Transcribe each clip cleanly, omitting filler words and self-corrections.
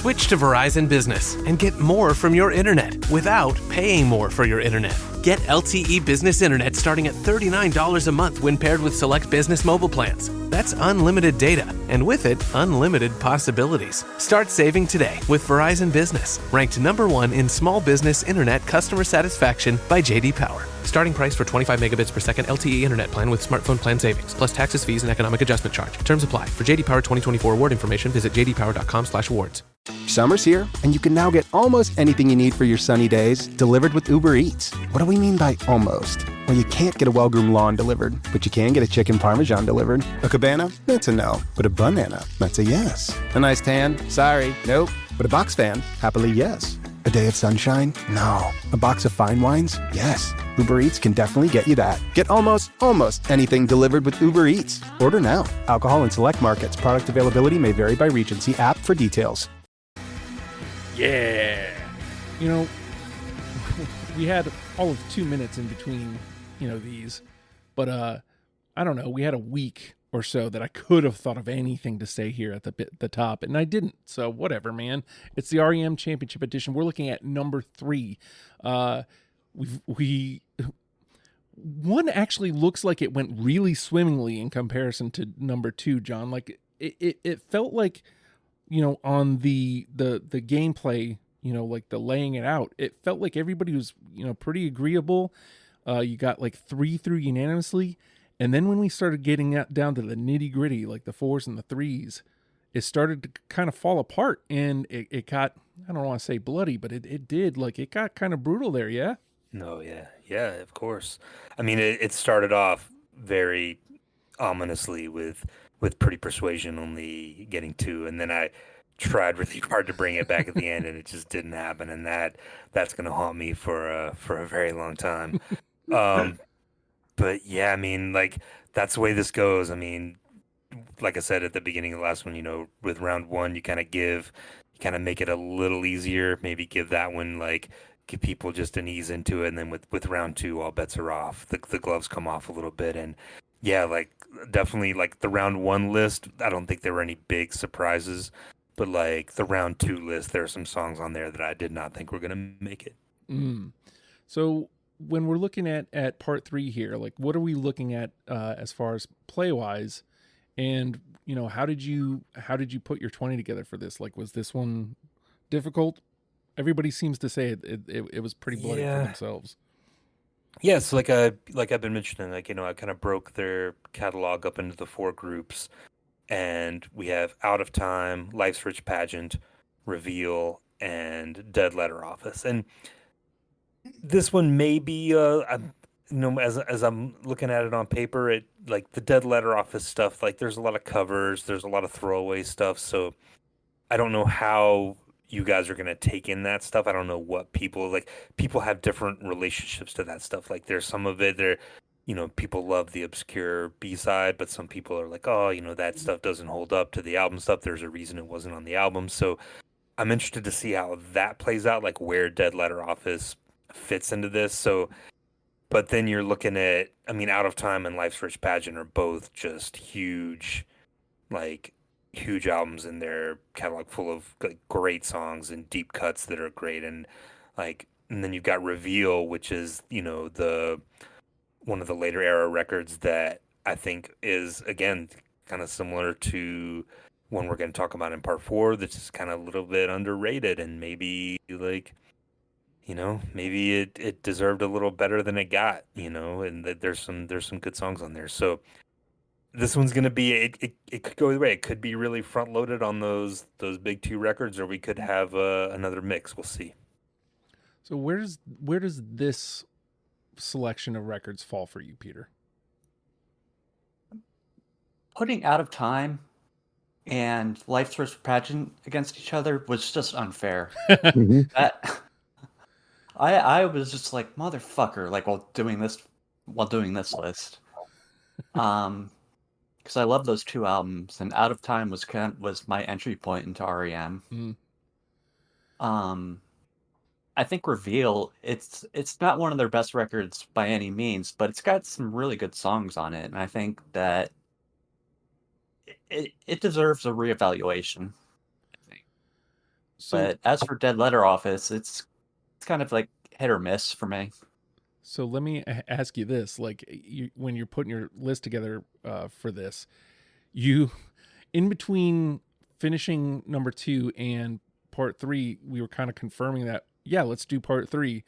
Switch to Verizon Business and get more from your internet without paying more for your internet. Get LTE Business Internet starting at $39 a month when paired with select business mobile plans. That's unlimited data, and with it, unlimited possibilities. Start saving today with Verizon Business, ranked #1 in small business internet customer satisfaction by J.D. Power. Starting price for 25 megabits per second LTE internet plan with smartphone plan savings, plus taxes, fees, and economic adjustment charge. Terms apply. For J.D. Power 2024 award information, visit jdpower.com/awards. Summer's here, and you can now get almost anything you need for your sunny days delivered with Uber Eats. What do we mean by almost? Well, you can't get a well-groomed lawn delivered, but you can get a chicken parmesan delivered. A cabana? That's a no. But a banana? That's a yes. A nice tan? Sorry, nope. But a box fan? Happily, yes. A day of sunshine? No. A box of fine wines? Yes. Uber Eats can definitely get you that. Get almost anything delivered with Uber Eats. Order now. Alcohol in select markets. Product availability may vary by region. See app for details. Yeah. You know, we had all of 2 minutes in between, these. But, I don't know. We had a week or so that I could have thought of anything to say here at the top, and I didn't. So whatever, man. It's the R.E.M. Championship Edition. We're looking at number 3. One actually looks like it went really swimmingly in comparison to number 2, John. Like it felt like, on the gameplay, like the laying it out, it felt like everybody was, pretty agreeable. You got like 3 through unanimously. And then when we started getting down to the nitty gritty, like the 4s and the 3s, it started to kind of fall apart, and it got, I don't want to say bloody, but it did. Like it got kind of brutal there. Yeah. No, yeah, of course. I mean, it started off very ominously with Pretty Persuasion only getting 2, and then I tried really hard to bring it back at the end, and it just didn't happen, and that's gonna haunt me for a very long time. But yeah, I mean, like that's the way this goes. I mean, like I said at the beginning of the last one, with round 1, you kind of make it a little easier. Maybe give that one give people just an ease into it, and then with round 2, all bets are off. The gloves come off a little bit, and yeah, definitely the round 1 list. I don't think there were any big surprises, but the round 2 list, there are some songs on there that I did not think were gonna make it. So when we're looking at part 3 here, what are we looking at as far as play wise, and how did you put your 20 together for this? Was this one difficult? Everybody seems to say it was pretty bloody for themselves. Yeah, so I've been mentioning, I kind of broke their catalog up into the 4 groups, and we have Out of Time, Life's Rich Pageant, Reveal, and Dead Letter Office. And this one may be, as I'm looking at it on paper, the Dead Letter Office stuff, there's a lot of covers, there's a lot of throwaway stuff, so I don't know how you guys are going to take in that stuff. I don't know what people have different relationships to that stuff. There's some of it there, people love the obscure B-side, but some people are like, oh, that stuff doesn't hold up to the album stuff. There's a reason it wasn't on the album. So I'm interested to see how that plays out, where Dead Letter Office fits into this. So, but then you're looking at, Out of Time and Life's Rich Pageant are both just huge albums in their catalog, full of great songs and deep cuts that are great, and then you've got Reveal, which is the one of the later era records that I think is again kind of similar to one we're going to talk about in part 4, that's just kind of a little bit underrated, and maybe maybe it deserved a little better than it got, and that there's some good songs on there. So this one's going to be, it could go either way. It could be really front loaded on those big 2 records, or we could have another mix. We'll see. So where does this selection of records fall for you, Peter? Putting Out of Time and Life's Rich Pageant against each other was just unfair. I was just like, motherfucker, while doing this list. Because I love those 2 albums, and Out of Time was my entry point into R.E.M. I think Reveal, it's not one of their best records by any means, but it's got some really good songs on it, and I think that it deserves a reevaluation. So But as for Dead Letter Office, it's kind of like hit or miss for me. so let me ask you this: like, when you're putting your list together for this, you in between finishing number 2 and part 3, we were kind of confirming that, yeah, let's do part 3.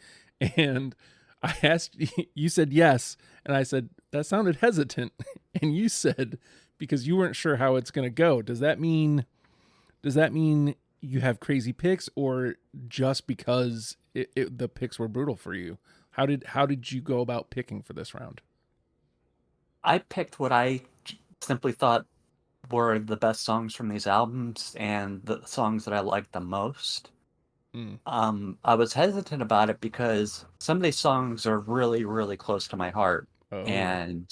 And I asked, you said yes, and I said that sounded hesitant, and you said because you weren't sure how it's going to go. Does that mean you have crazy picks, or just because the picks were brutal for you? How did you go about picking for this round? I picked what I simply thought were the best songs from these albums and the songs that I liked the most. Mm. I was hesitant about it because some of these songs are really, really close to my heart, Oh. and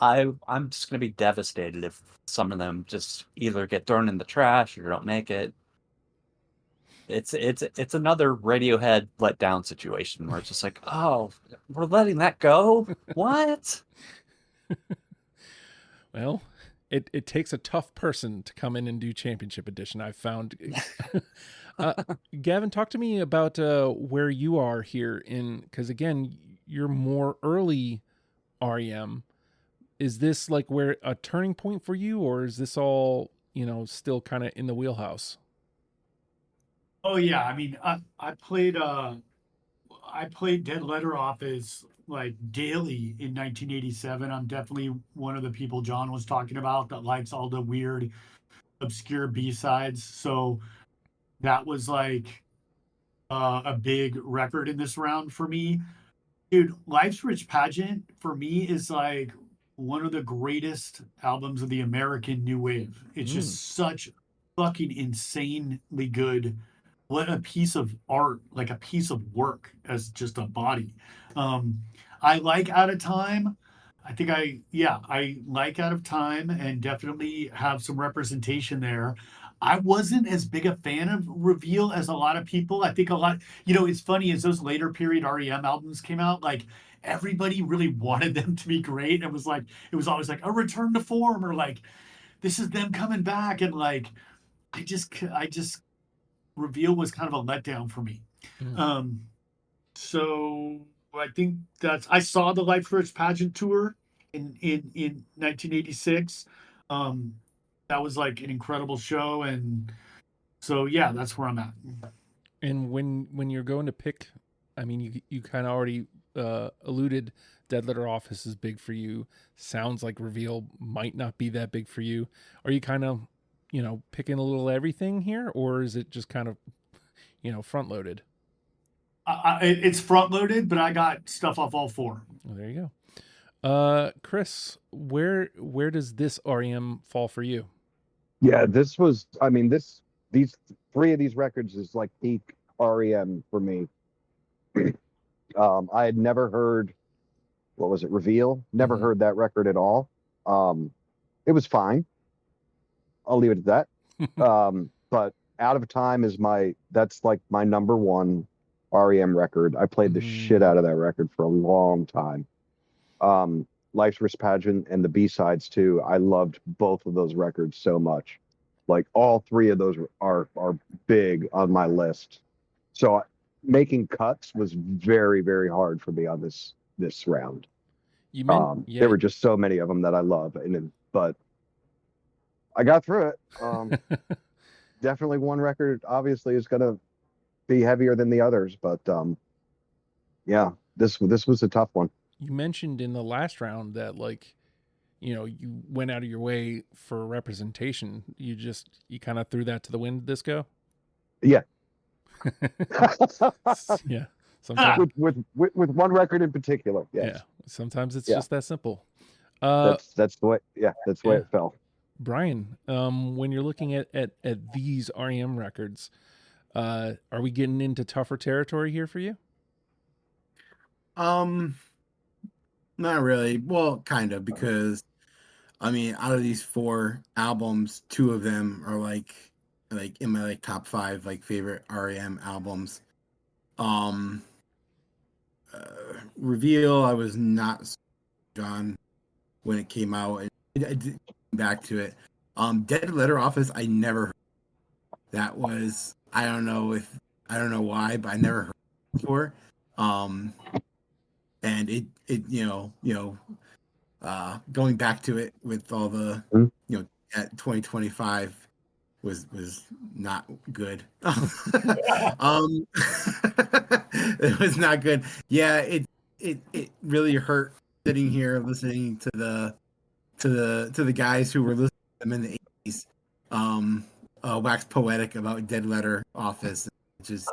I'm just gonna be devastated if some of them just either get thrown in the trash or don't make it. It's another Radiohead letdown situation where it's just like, oh, we're letting that go? What? Well, it takes a tough person to come in and do championship edition, I've found. uh, Gavin, talk to me about where you are here because again, you're more early REM. Is this like where a turning point for you, or is this all, still kind of in the wheelhouse? Oh yeah, I mean, I played Dead Letter Office like daily in 1987. I'm definitely one of the people John was talking about that likes all the weird, obscure B-sides. So that was like a big record in this round for me. Dude, Life's Rich Pageant for me is like one of the greatest albums of the American New Wave. It's Mm. just such fucking insanely good. What a piece of art, like a piece of work as just a body. Um, I like Out of Time. I like Out of Time and definitely have some representation there. I wasn't as big a fan of Reveal as a lot of people. I think a lot, it's funny as those later period REM albums came out, like everybody really wanted them to be great. It was always like a return to form or like, this is them coming back. And like, I just Reveal was kind of a letdown for me. Mm. Um, so I think I saw the Life Rich pageant tour in 1986. Um, that was like an incredible show, and so yeah, that's where I'm at. And when you're going to pick, I mean, you kind of already alluded Dead Letter Office is big for you. Sounds like Reveal might not be that big for you. Are you kind of, picking a little everything here, or is it just kind of, front loaded? It's front loaded, but I got stuff off all four. Well, there you go. Chris, where does this REM fall for you? Yeah, this was, I mean, these three of these records is like peak REM for me. I had never heard, what was it, Reveal? Never Mhm. heard that record at all. It was fine. I'll leave it at that. But Out of Time that's like my number one REM record. I played the shit Mhm. out of that record for a long time. Life's Risk Pageant and the B-sides too. I loved both of those records so much. Like all three of those are big on my list. So making cuts was very, very hard for me on this round. You meant, There yeah. were just so many of them that I love, but I got through it. Definitely one record obviously is gonna be heavier than the others, but yeah, this was a tough one. You mentioned in the last round that, like, you went out of your way for representation. You kind of threw that to the wind this go. Yeah. Yeah. Sometimes, with one record in particular. Yes. yeah. Sometimes it's Yeah. just that simple. Uh, That's the way. Yeah, that's the way yeah. it fell. Brian, when you're looking at these REM records, are we getting into tougher territory here for you? Um, Not really. Well, kind of, because I mean, out of these four albums, two of them are like in my like top five like favorite REM albums. Um, Reveal, I was not John when it came out, and I did come back to it. Dead Letter Office, I never heard. That was I don't know why, but I never heard it before. And it going back to it with all the at 2025 was not good. It was not good. Yeah, it really hurt sitting here listening to the guys who were listening to them in the 80s wax poetic about Dead Letter Office, which is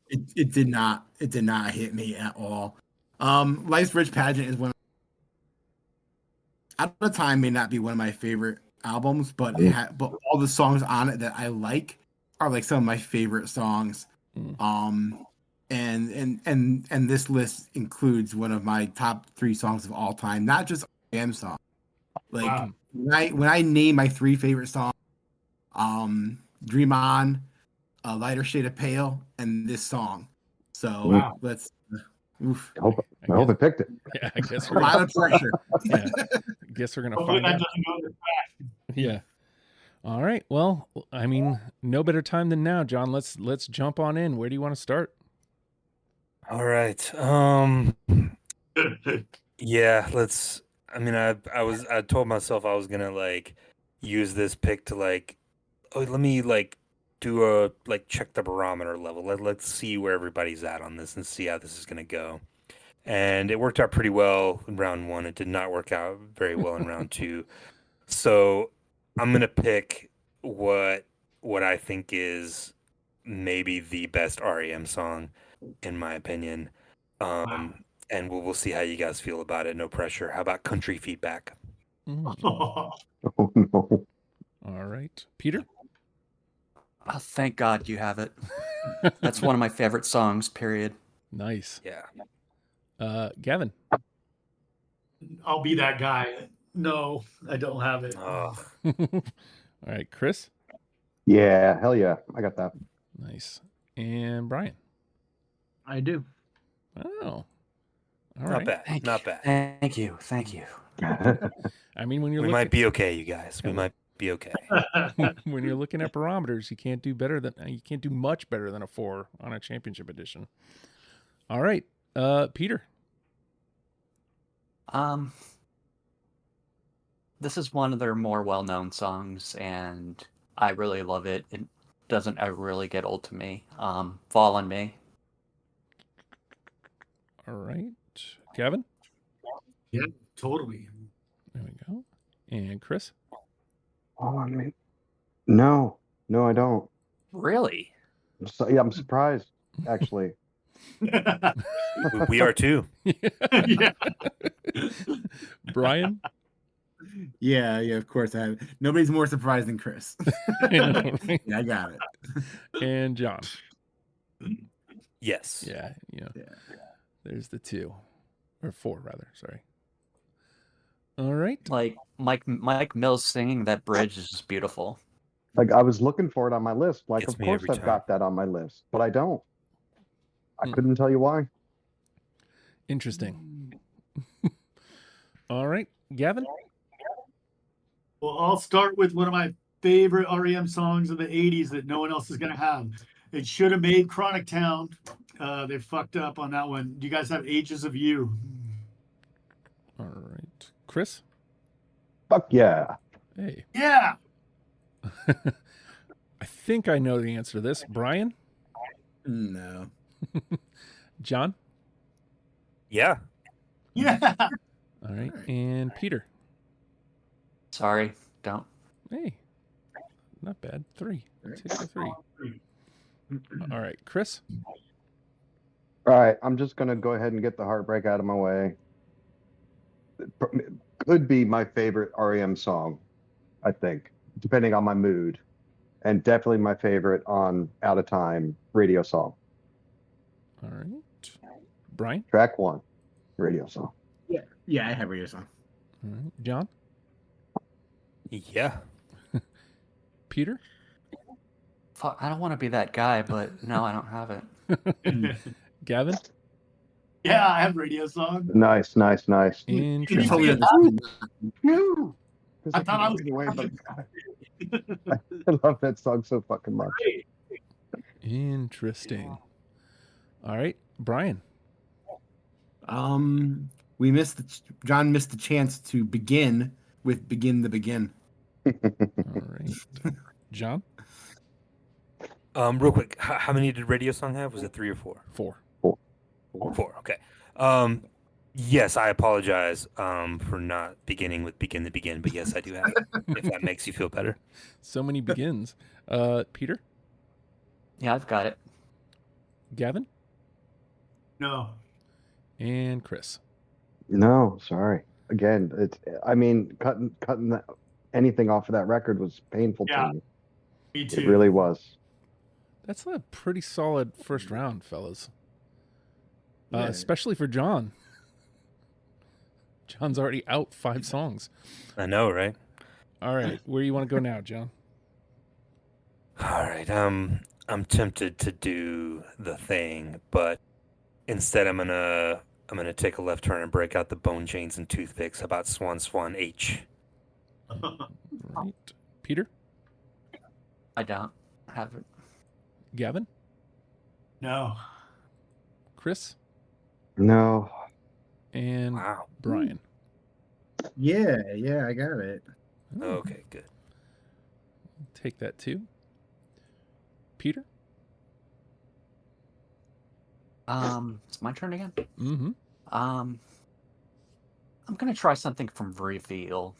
it did not hit me at all. Life's Rich Pageant is one Out of Time may not be one of my favorite albums, but but all the songs on it that I like are like some of my favorite songs. And this list includes one of my top 3 songs of all time, not just R.E.M. songs. Like when I name my 3 favorite songs, Dream On, A Lighter Shade of Pale, and this song. So let's. Oof. I hope I picked it. Yeah, I guess A lot of pressure. Yeah, I guess we're gonna find out. Yeah. All right. Well, I mean, no better time than now, John. Let's jump on in. Where do you want to start? All right. Yeah, let's. I mean, I told myself I was gonna like use this pick to like, let me like do a like check the barometer level. Let's see where everybody's at on this and see how this is gonna go. And it worked out pretty well in round 1. It did not work out very well in round 2. So I'm gonna pick what I think is maybe the best R.E.M. song, in my opinion. And we'll see how you guys feel about it. No pressure. How about Country Feedback? Oh no! All right, Peter. Oh, thank God you have it. That's one of my favorite songs. Period. Nice. Yeah. Gavin. I'll be that guy. No, I don't have it. All right, Chris. Yeah, hell yeah, I got that. Nice. And Brian. I do. Oh. All Not right. bad. Not bad. Thank you. Thank you. I mean, when you're We might be okay, you guys. We might be okay. when you're looking at barometers, you can't do much better than a 4 on a championship edition. All right, Peter. This is one of their more well-known songs, and I really love it. It doesn't ever really get old to me. Fall on Me. All right, Gavin. Yeah, totally. There we go. And Chris. Oh, I mean, no, I don't. Really? So, yeah, I'm surprised, actually. We are too. Yeah. Brian. Yeah, of course I have it. Nobody's more surprised than Chris. Yeah, right? Yeah, I got it. And John. Yes. Yeah. There's the 2 or 4 rather. Sorry. All right. Like Mike Mills singing that bridge is just beautiful. Like I was looking for it on my list. Like, Gets of me course every I've time. got that on my list, but I don't. I couldn't tell you why. Interesting. All right, Gavin. Well, I'll start with one of my favorite R.E.M. songs of the 80s that no one else is going to have. It should have made Chronic Town. They fucked up on that one. Do you guys have Ages of You? All right, Chris. Fuck yeah. Hey. Yeah. I think I know the answer to this. Brian. No. John. Yeah. Yeah. All right, and Peter. Sorry, don't. Hey, not bad. 3. Take the 3. All right, Chris. All right, I'm just gonna go ahead and get the heartbreak out of my way. It could be my favorite R.E.M. song, I think, depending on my mood, and definitely my favorite on Out of Time radio song. All right, Brian. Track 1, radio song. Yeah, I have radio song. All right, John. Yeah. Peter. Fuck, I don't want to be that guy, but no, I don't have it. Gavin. Yeah, I have radio song. Nice. And Can you John. forget No. I thought I was. I love that song so fucking much. Interesting. All right, Brian. We missed John missed the chance to begin with "Begin the Begin." All right, John. Real quick, how many did Radio Song have? Was it 3 or 4? 4. 4. Okay. Yes, I apologize for not beginning with "Begin the Begin," but yes, I do have it. If that makes you feel better. So many begins. Peter. Yeah, I've got it. Gavin. No. And Chris. No, sorry. Again, cutting anything off of that record was painful Yeah. to me. Me too. It really was. That's a pretty solid first round, fellas. Yeah. Especially for John. John's already out 5 songs. I know, right? All right, where do you want to go now, John? All right. I'm tempted to do The Thing, but instead I'm gonna take a left turn and break out the bone chains and toothpicks. How about Swan Swan H? Right. Peter. I don't have it. Gavin. No. Chris. No. And Wow. Brian. Yeah, I got it. Okay, good. Take that too. Peter. It's my turn again. Mm-hmm. I'm gonna try something from Reveal.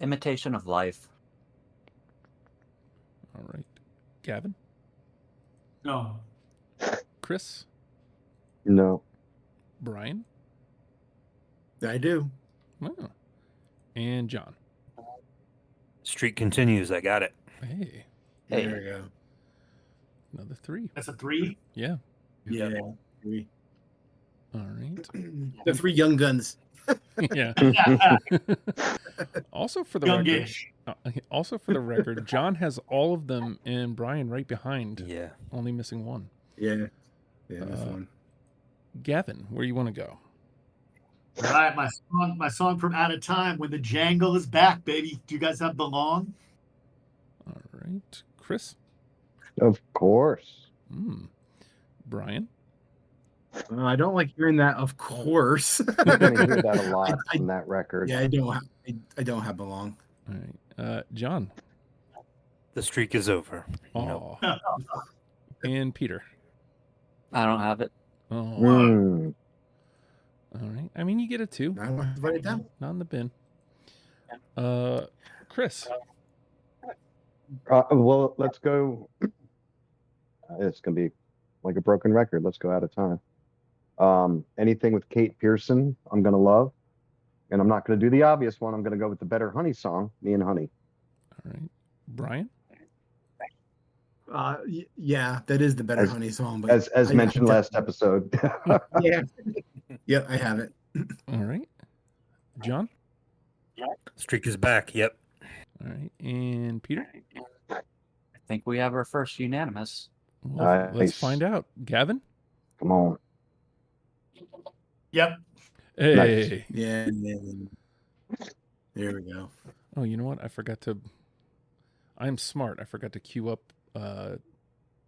Imitation of Life. All right. Gavin. No. Chris. No. Brian. I do. Oh. And John. Streak continues. I got it. Hey. Hey. There we go. Another 3. That's a 3. Yeah. Yeah. Three. All right. The 3 young guns. Yeah. Also for the Youngish. record, John has all of them and Brian right behind, Yeah. only missing 1. Yeah. Yeah, this one. Gavin, where you want to go? All right, my song from Out of Time, When the Jangle is Back, baby. Do you guys have Belong? All right. Chris? Of course. Brian? I don't like hearing that. Of course. You're gonna hear that a lot from that record. Yeah, I don't have Belong. All right. John? The streak is over. Oh. And Peter? I don't have it. Oh. Mm. All right. I mean, you get a 2. I don't have to write it down. Not in the bin. Chris? Well, let's go. It's gonna be like a broken record. Let's go Out of Time. Anything with Kate Pearson, I'm gonna love, and I'm not gonna do the obvious one. I'm gonna go with the Better Honey song, Me and Honey. All right. Brian? Yeah, that is the Better Honey song. But As mentioned last episode. Yeah. Yep, I have it. All right. John? Streak is back. Yep. All right. And Peter? I think we have our first unanimous. Well, let's Nice. find out. Gavin? Come on. Yep. Hey. Yeah. There we go. Oh, you know what? I'm smart. I forgot to queue up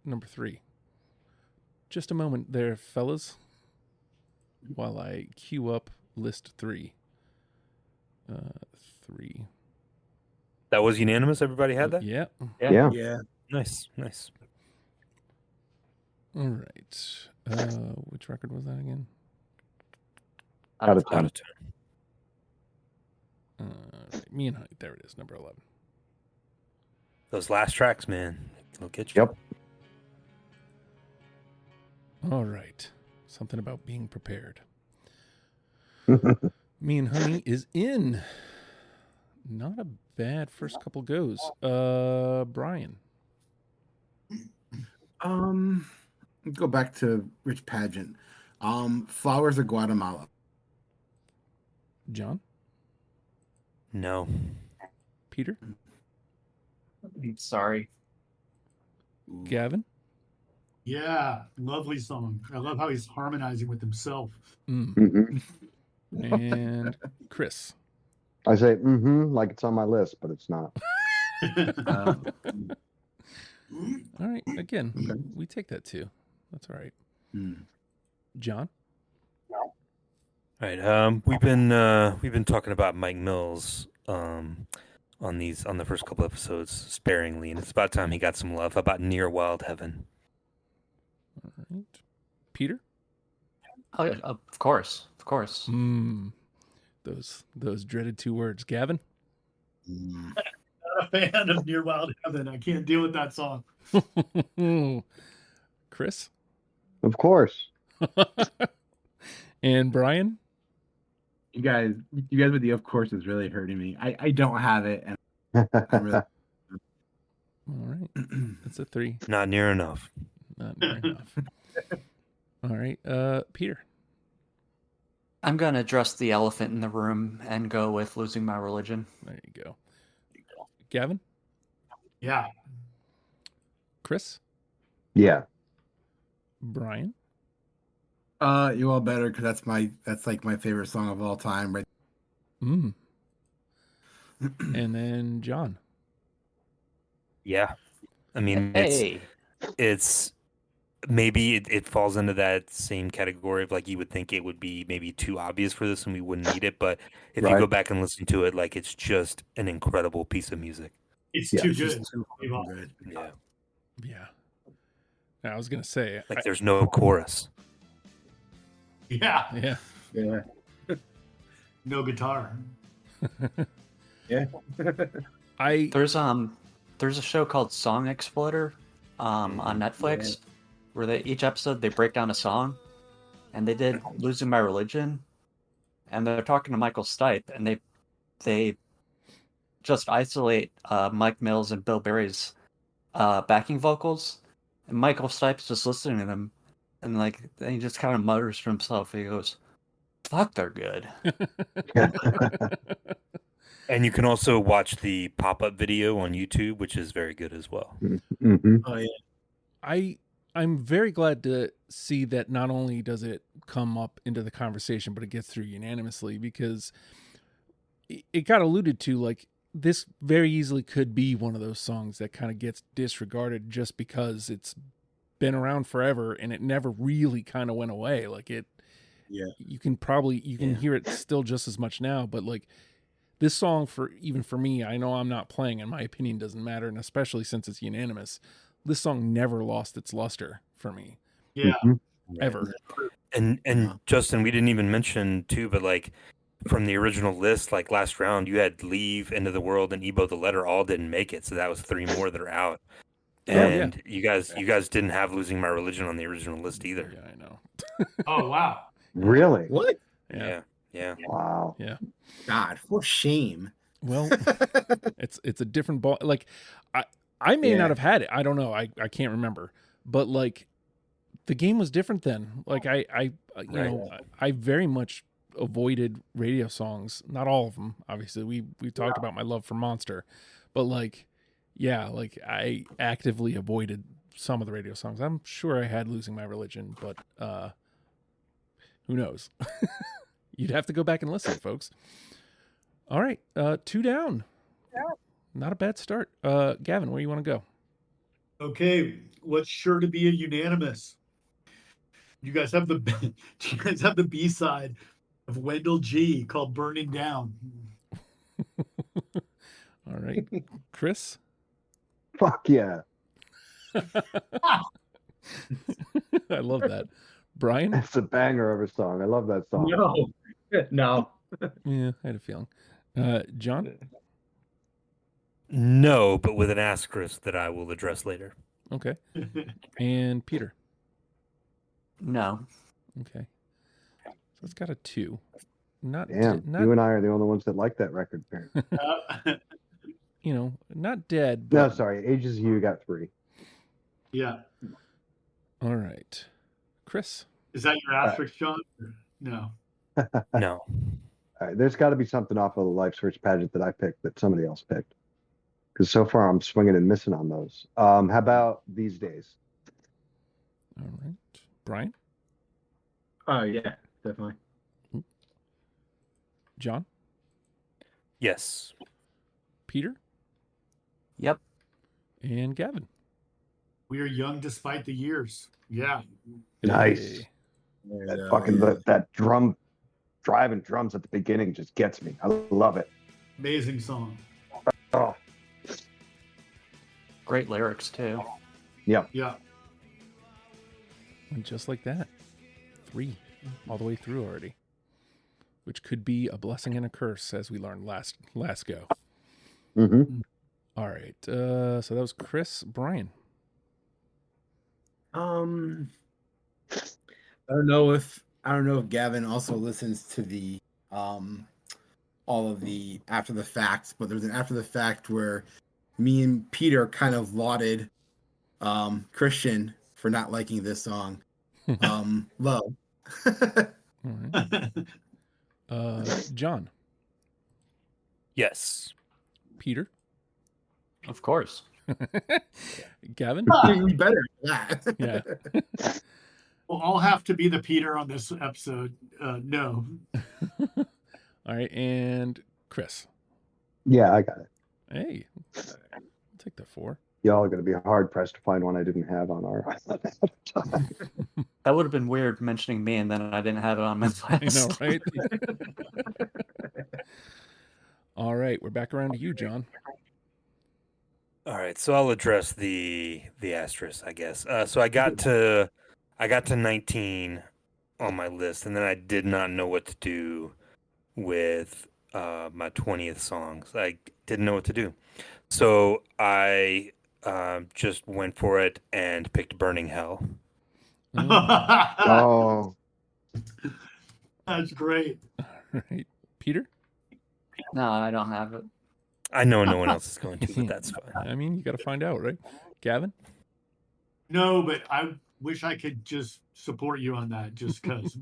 number 3. Just a moment there, fellas, while I queue up list 3. 3. That was unanimous. Everybody had that. Yeah. Yeah. Yeah. Nice. All right. Which record was that again? Out of Time. Me and Honey. There it is, number 11. Those last tracks, man, they'll get you. Yep. All right. Something about being prepared. Me and Honey is in. Not a bad first couple goes. Brian. Let's go back to Rich Pageant. Flowers of Guatemala. John. No. Peter. Sorry. Gavin. Yeah. Lovely song. I love how he's harmonizing with himself. Mhm. And Chris. I say like it's on my list, but it's not. Uh, All right. Again, we take that too. That's all right. hmm. John? All right. We've been talking about Mike Mills on the first couple episodes sparingly, and it's about time he got some love. How about Near Wild Heaven? All right. Peter? Oh, yeah, of course. Those dreaded two words. Gavin? Not a fan of Near Wild Heaven. I can't deal with that song. Chris? Of course. And Brian? You guys with the of course is really hurting me. I don't have it, and I'm really. All right. That's a 3. Not near enough. Not near enough. All right. Peter? I'm going to address the elephant in the room and go with Losing My Religion. There you go. Gavin? Yeah. Chris? Yeah. Brian? You all better, because that's like my favorite song of all time, right? And then John? Yeah. I mean, Hey, it's maybe it falls into that same category of like you would think it would be maybe too obvious for this and we wouldn't need it, but if you Right. go back and listen to it, like it's just an incredible piece of music. It's Yeah, too It's good. just too fucking good. Yeah. Yeah. I was going to say. Like there's no chorus. Yeah. Yeah. Yeah. No guitar. Yeah. there's a show called Song Exploder on Netflix where each episode they break down a song, and they did Losing My Religion, and they're talking to Michael Stipe, and they just isolate Mike Mills and Bill Berry's backing vocals, and Michael Stipe's just listening to them, and then he just kind of mutters to himself. He goes, "Fuck, they're good." And you can also watch the pop-up video on YouTube, which is very good as well. hmm Oh yeah. I'm very glad to see that not only does it come up into the conversation, but it gets through unanimously, because it got alluded to, like, this very easily could be one of those songs that kind of gets disregarded just because it's been around forever and it never really kind of went away. Like Yeah. you can hear it still just as much now, but like this song, for me, I know I'm not playing and my opinion doesn't matter, and especially since it's unanimous, this song never lost its luster for me. Yeah. Ever. And Justin, we didn't even mention too, but like from the original list, like last round, you had Leave, End of the World, and Ebo the Letter all didn't make it, so that was 3 more that are out. And you guys didn't have Losing My Religion on the original list either. Yeah, I know. Oh, wow. Really? What? Yeah. Yeah. Wow. Yeah. God, for shame. Well, it's a different ball. Like I may not have had it. I don't know. I can't remember. But like the game was different then. Like I very much avoided radio songs. Not all of them, obviously. We talked about my love for Monster, but like, yeah, like I actively avoided some of the radio songs. I'm sure I had Losing My Religion, but who knows? You'd have to go back and listen, folks. All right, 2 down. Not a bad start. Gavin, where you want to go? Okay. What's sure to be a unanimous? Do you guys have the B-side of Wendell G called Burning Down? All right, Chris. Fuck yeah. I love that. Brian? It's a banger of a song. I love that song. No. Yeah, I had a feeling. John? No, but with an asterisk that I will address later. Okay. And Peter? No. Okay. So it's got a 2. Not Damn, not you and I are the only ones that like that record, apparently. not dead. No, But... sorry. Ages of You got 3. Yeah. All right. Chris? Is that your asterisk, John? No. No. All right, there's got to be something off of the Life Search pageant that I picked that somebody else picked. Because so far I'm swinging and missing on those. How about These Days? All right. Brian? Oh yeah, definitely. John? Yes. Peter? Yep. And Gavin? We are young despite the years. Yeah. Nice. Hey. That fucking that driving drums at the beginning just gets me. I love it. Amazing song. Oh, Great lyrics too. yeah. Yeah. And just like that, 3 all the way through already, which could be a blessing and a curse, as we learned last go. Mm-hmm. All right, so that was Chris. Bryan? I don't know if Gavin also listens to the all of the after the facts, but there's an after the fact where me and Peter kind of lauded Christian for not liking this song. Low. All right. John? Yes. Peter? Of course. Gavin? We better that. Yeah. Well, I'll have to be the Peter on this episode. No. All right, and Chris? Yeah, I got it. Hey, I'll take the 4. Y'all are going to be hard pressed to find one I didn't have on our. That would have been weird mentioning me and then I didn't have it on my list. I know, right? All right, we're back around to you, John. All right, so I'll address the asterisk, I guess. So I got to 19 on my list, and then I did not know what to do with my 20th song. So I didn't know what to do, so I just went for it and picked "Burning Hell." Oh, That's great. All right, Peter? No, I don't have it. I know no one else is going to, but that's fine. I mean, you got to find out, right? Gavin? No, but I wish I could just support you on that just because.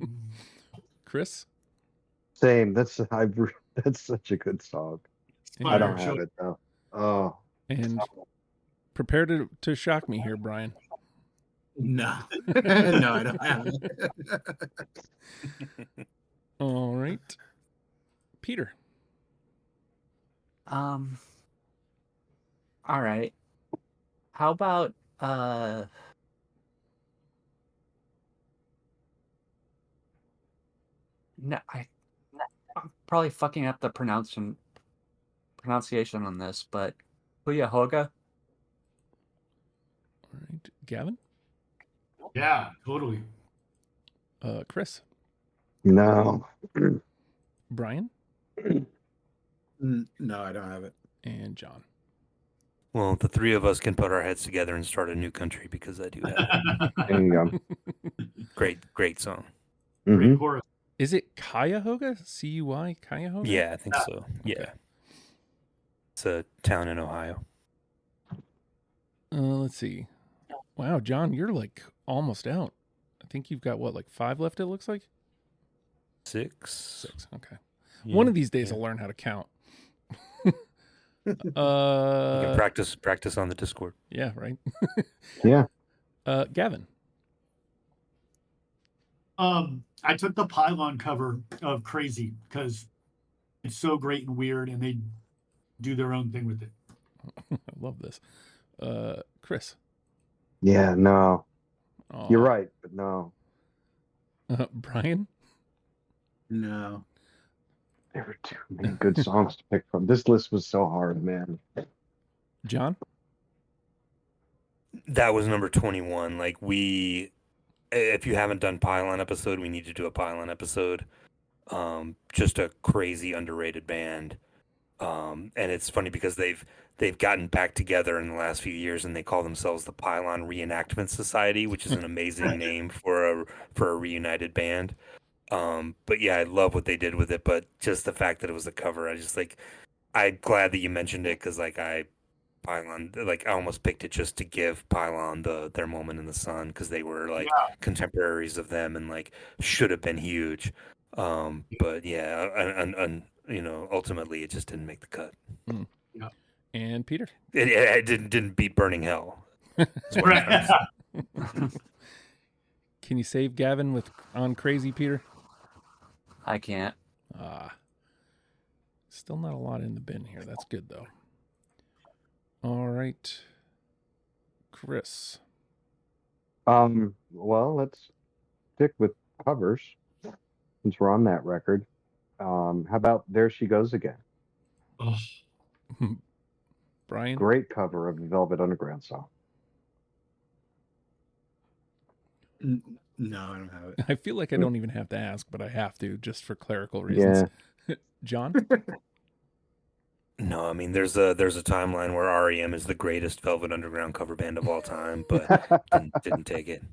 Chris? same. That's such a good song. I don't have it though. Oh, And prepare to shock me here, Bryan. No. No, I don't have it. All right. Peter? All right. How about no, I'm probably fucking up the pronunciation on this, but Cuyahoga. All right. Gavin? Yeah, totally. Chris? no. Bryan? No, I don't have it. And John? Well, the three of us can put our heads together and start a new country because I do have it. There you go. Great song. Great Mhm. chorus. Is it Cuyahoga? C-U-Y? Cuyahoga? Yeah, I think so. Yeah. Okay. It's a town in Ohio. Let's see. Wow, John, you're like almost out. I think you've got what, like 5 left, it looks like? 6. 6. Okay. Yeah, One of these days yeah. I'll learn how to count. You can practice on the Discord. Yeah, right. Yeah. Gavin? I took the pylon cover of Crazy because it's so great and weird, and they do their own thing with it. I love this. Chris? Yeah. No. Aw. You're right, but no. Bryan? No. There were too many good songs to pick from. This list was so hard, man. John? That was number 21. Like if you haven't done Pylon episode, we need to do a Pylon episode. Just a crazy underrated band. And it's funny because they've gotten back together in the last few years and they call themselves the Pylon Reenactment Society, which is an amazing name for a reunited band. But yeah, I love what they did with it, but just the fact that it was a cover, I'm glad that you mentioned it because I almost picked it just to give Pylon their moment in the sun because they were contemporaries of them and should have been huge. But yeah, and ultimately it just didn't make the cut. Mm. Yeah. And Peter? It didn't beat Burning Hell. That's what I'm trying to say. Can you save Gavin on Crazy, Peter? I can't. Still not a lot in the bin here. That's good, though. All right. Chris. Well, let's stick with covers since we're on that record. How about There She Goes Again? Oh, Bryan? Great cover of the Velvet Underground song. No, I don't have it. I feel like I don't even have to ask, but I have to just for clerical reasons. Yeah. John? No, I mean there's a timeline where R.E.M. is the greatest Velvet Underground cover band of all time, but didn't take it.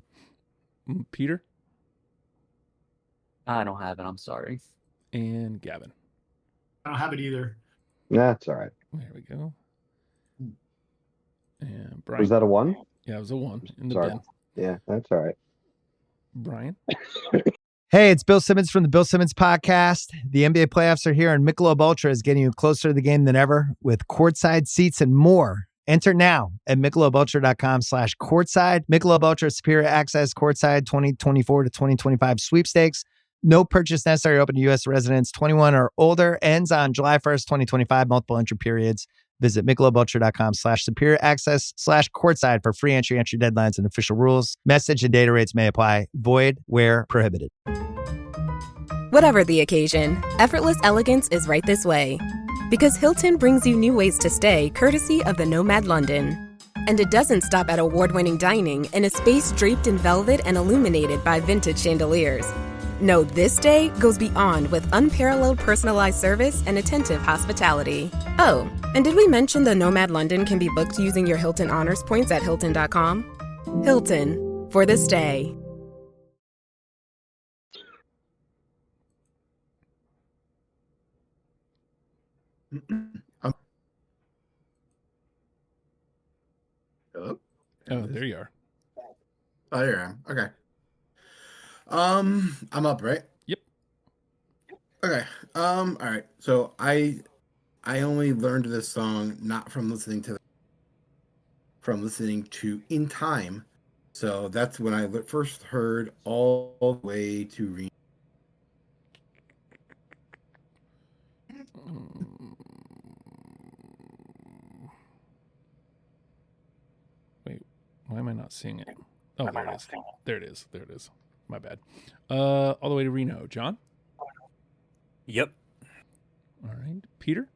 Peter? I don't have it. I'm sorry. And Gavin. I don't have it either. That's all right. There we go. And Bryan. Was that a 1? Yeah, it was a 1 in the Sorry. bin. Yeah, that's all right. Bryan? Hey, it's Bill Simmons from the Bill Simmons Podcast. The NBA playoffs are here, and Michelob Ultra is getting you closer to the game than ever with courtside seats and more. Enter now at MichelobUltra.com/courtside. Michelob Ultra Superior Access Courtside 2024 to 2025 sweepstakes. No purchase necessary. Open to U.S. residents 21 or older. Ends on July 1st, 2025. Multiple entry periods. Visit MichelobUltra.com/superior access/courtside for free entry deadlines and official rules. Message and data rates may apply. Void where prohibited. Whatever the occasion, effortless elegance is right this way. Because Hilton brings you new ways to stay courtesy of the Nomad London. And it doesn't stop at award-winning dining in a space draped in velvet and illuminated by vintage chandeliers. No, this day goes beyond with unparalleled personalized service and attentive hospitality. Oh, and did we mention the Nomad London can be booked using your Hilton Honors points at Hilton.com? Hilton, for the stay. Hello? Oh, there you are. Oh, there I am. Okay. I'm up, right? Yep. Okay. All right. So I only learned this song not from listening to In Time. So that's when I first heard all the way to Re. Wait, why am I not seeing it? Oh, there it is. There it is. There it is. My bad. All the way to Reno. John? Yep. All right. Peter?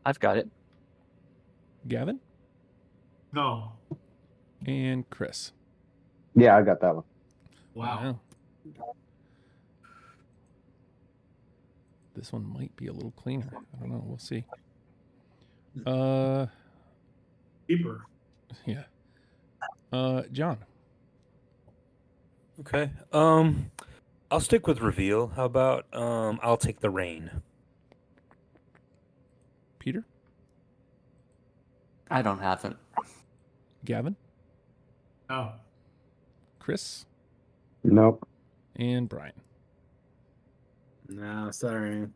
I've got it. Gavin? No. And Chris? Yeah, I got that one. Wow. This one might be a little cleaner. I don't know. We'll see. Deeper. Yeah. John? Okay. I'll stick with Reveal. How about I'll Take the Rain? Peter? I don't have it. Gavin? No. Chris? Nope. And Bryan? No, sorry.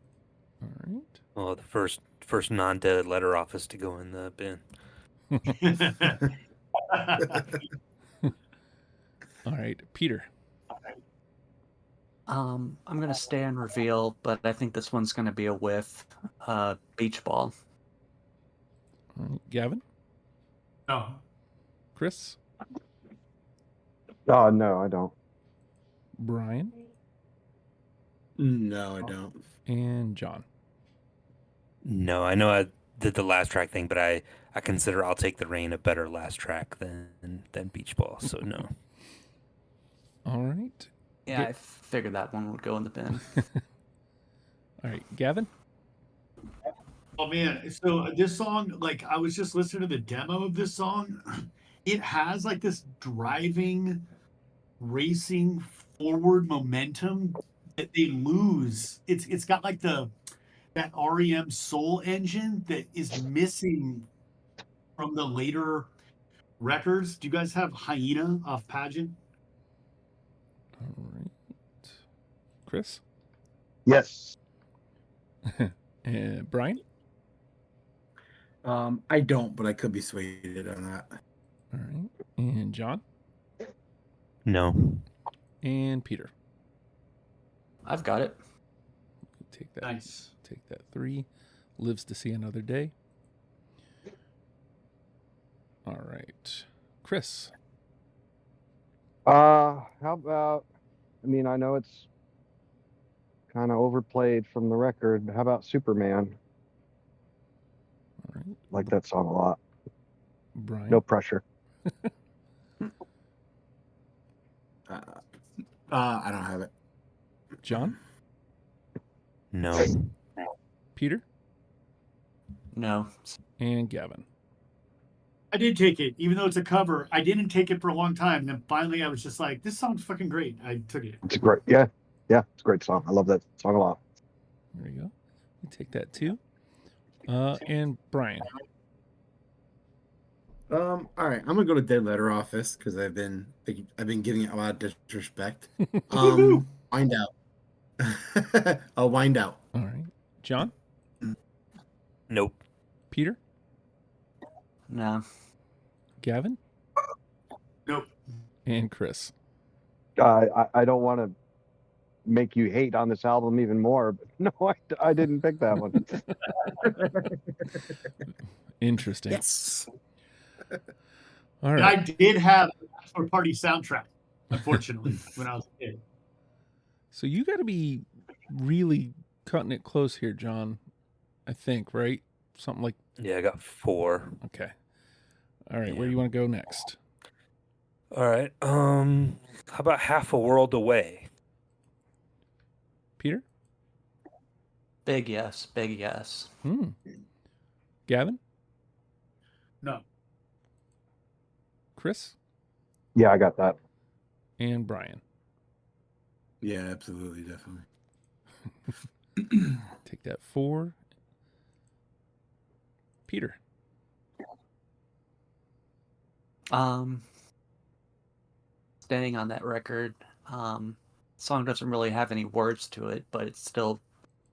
All right. Oh, the first non-dead letter office to go in the bin. All right. Peter? I'm gonna stay on Reveal, but I think this one's gonna be a whiff. Beach Ball. All right. Gavin? No. Chris? Oh, no, I don't. Bryan? No, I don't. And John? No, I know I did the last track thing, but I consider I'll Take the Rain a better last track than Beach Ball, so no. All right. Yeah, I figured that one would go in the bin. All right. Gavin? Oh man, so this song, like I was just listening to the demo of this song. It has like this driving, racing forward momentum that they lose. It's got like that R.E.M. soul engine that is missing from the later records. Do you guys have Hyena off Pageant? All right. Chris? Yes. And Bryan? I don't, but I could be swayed on that. All right. And John? No. And Peter? I've got it. Take that. Nice. Take that 3. Lives to see another day. All right. Chris. How about, I mean, I know it's kind of overplayed from the record. How about Superman? All right. Like that song a lot. Bryan. No pressure. I don't have it. John. No. Peter. No. And Gavin. I did take it, even though it's a cover. I didn't take it for a long time. And then finally, I was just like, "This song's fucking great." I took it. It's great. Yeah, it's a great song. I love that song a lot. There you go. You take that too. And Bryan. All right, I'm gonna go to Dead Letter Office because I've been giving it a lot of disrespect. Wind out. I'll wind out. All right. John. Nope. Peter. No. Gavin. Nope. And Chris. I don't want to make you hate on this album even more, but no, I didn't pick that one. Interesting. Yes. All And right. I did have a bachelor party soundtrack, unfortunately, when I was a kid. So you got to be really cutting it close here, John. I think, right? Something like. Yeah, I got 4. Okay. All right. Yeah. Where do you want to go next? All right. How about Half a World Away? Peter. Big yes. Big yes. Gavin. No. Chris. Yeah, I got that. And Bryan. Yeah, absolutely, definitely. Take that 4. Peter. Standing on that record, song doesn't really have any words to it, but it's still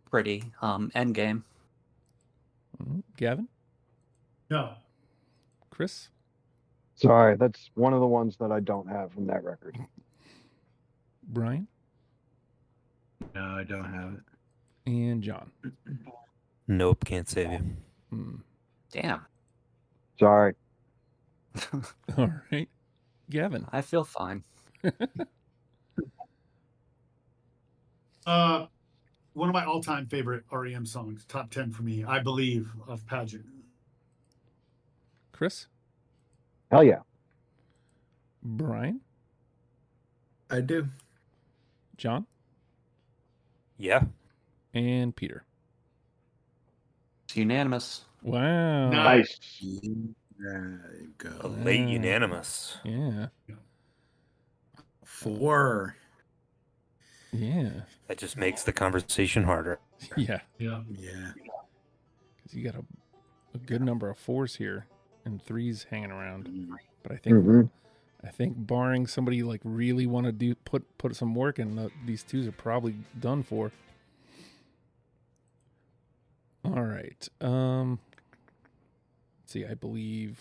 pretty. Endgame. Gavin. No. Chris. Sorry, that's one of the ones that I don't have from that record. Bryan. No, I don't have it. And John. Nope, can't save you. Damn. Sorry. All right. Gavin. I feel fine. One of my all-time favorite R.E.M. songs, top 10 for me, I Believe, of Pageant. Chris. Hell yeah. Bryan. I do. John. Yeah. And Peter. It's unanimous. Wow. Nice. There you go. A late unanimous. Yeah. 4. Yeah. That just makes the conversation harder. Yeah. Yeah. Yeah. Because you got a good number of 4s here and 3s hanging around. But I think barring somebody like really want to put some work in, these 2s are probably done for. All right. Let's see, I believe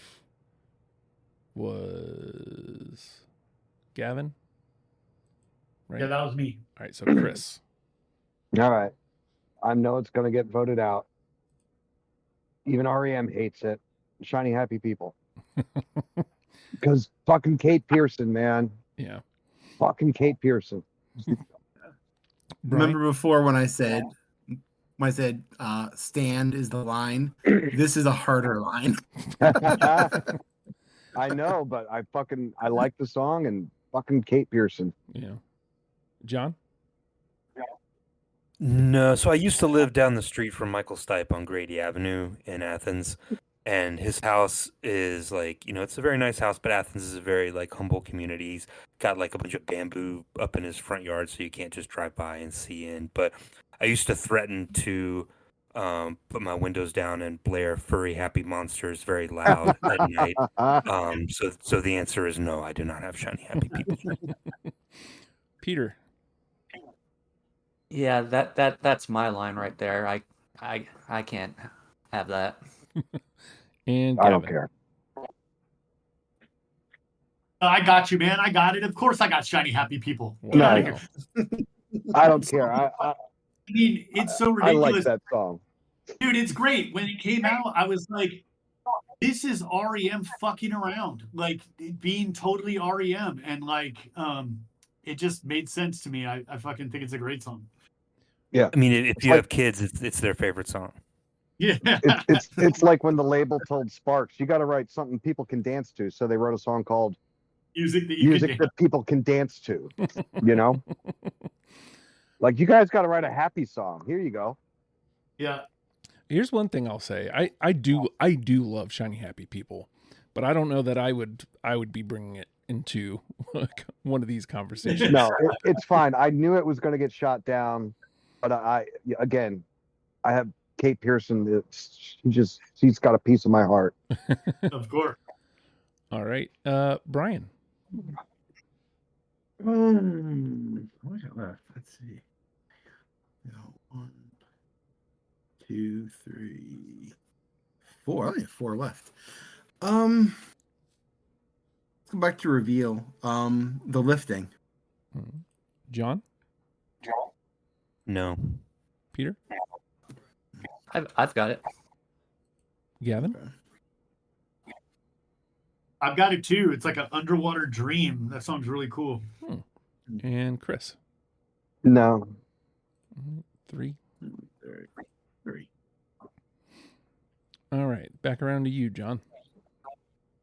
was Gavin. Right? Yeah, that was me. All right, so Chris. All right. I know it's going to get voted out. Even R.E.M. hates it. Shiny Happy People. Because fucking Kate Pearson, man. Yeah. Fucking Kate Pearson. Remember before when I said stand is the line? This is a harder line. I know, but I like the song and fucking Kate Pearson. Yeah. John? No, so I used to live down the street from Michael Stipe on Grady Avenue in Athens, and his house is like, it's a very nice house, but Athens is a very like humble community. He's got like a bunch of bamboo up in his front yard, so you can't just drive by and see in. But I used to threaten to put my windows down and blare "Furry Happy Monsters" very loud at night. So the answer is no. I do not have shiny happy people. Peter. Yeah, that's my line right there. I can't have that. And Gavin. I don't care. I got you, man. I got it. Of course I got shiny happy people. Wow. Get out of here. I don't care. I mean, it's so I like ridiculous. that song. Dude, it's great. When it came out, I was like, this is R.E.M. fucking around, like being totally R.E.M. And like, it just made sense to me. I fucking think it's a great song. Yeah. I mean, if you have kids, it's their favorite song. Yeah. It's like when the label told Sparks, you got to write something people can dance to. So they wrote a song called Music that people can dance to, you know? Like, you guys got to write a happy song. Here you go. Yeah. Here's one thing I'll say. I do love Shiny Happy People, but I don't know that I would be bringing it into one of these conversations. No, it's fine. I knew it was going to get shot down, but I have Kate Pearson. She's got a piece of my heart. Of course. All right, Brian. What do I got left? Let's see. 1, 2, 3, 4. I only have 4 left. Let's go back to reveal. The lifting. John? No. Peter? I've got it. Gavin? I've got it too. It's like an underwater dream. That sounds really cool. And Chris? No. 3. 3. All right, back around to you, John.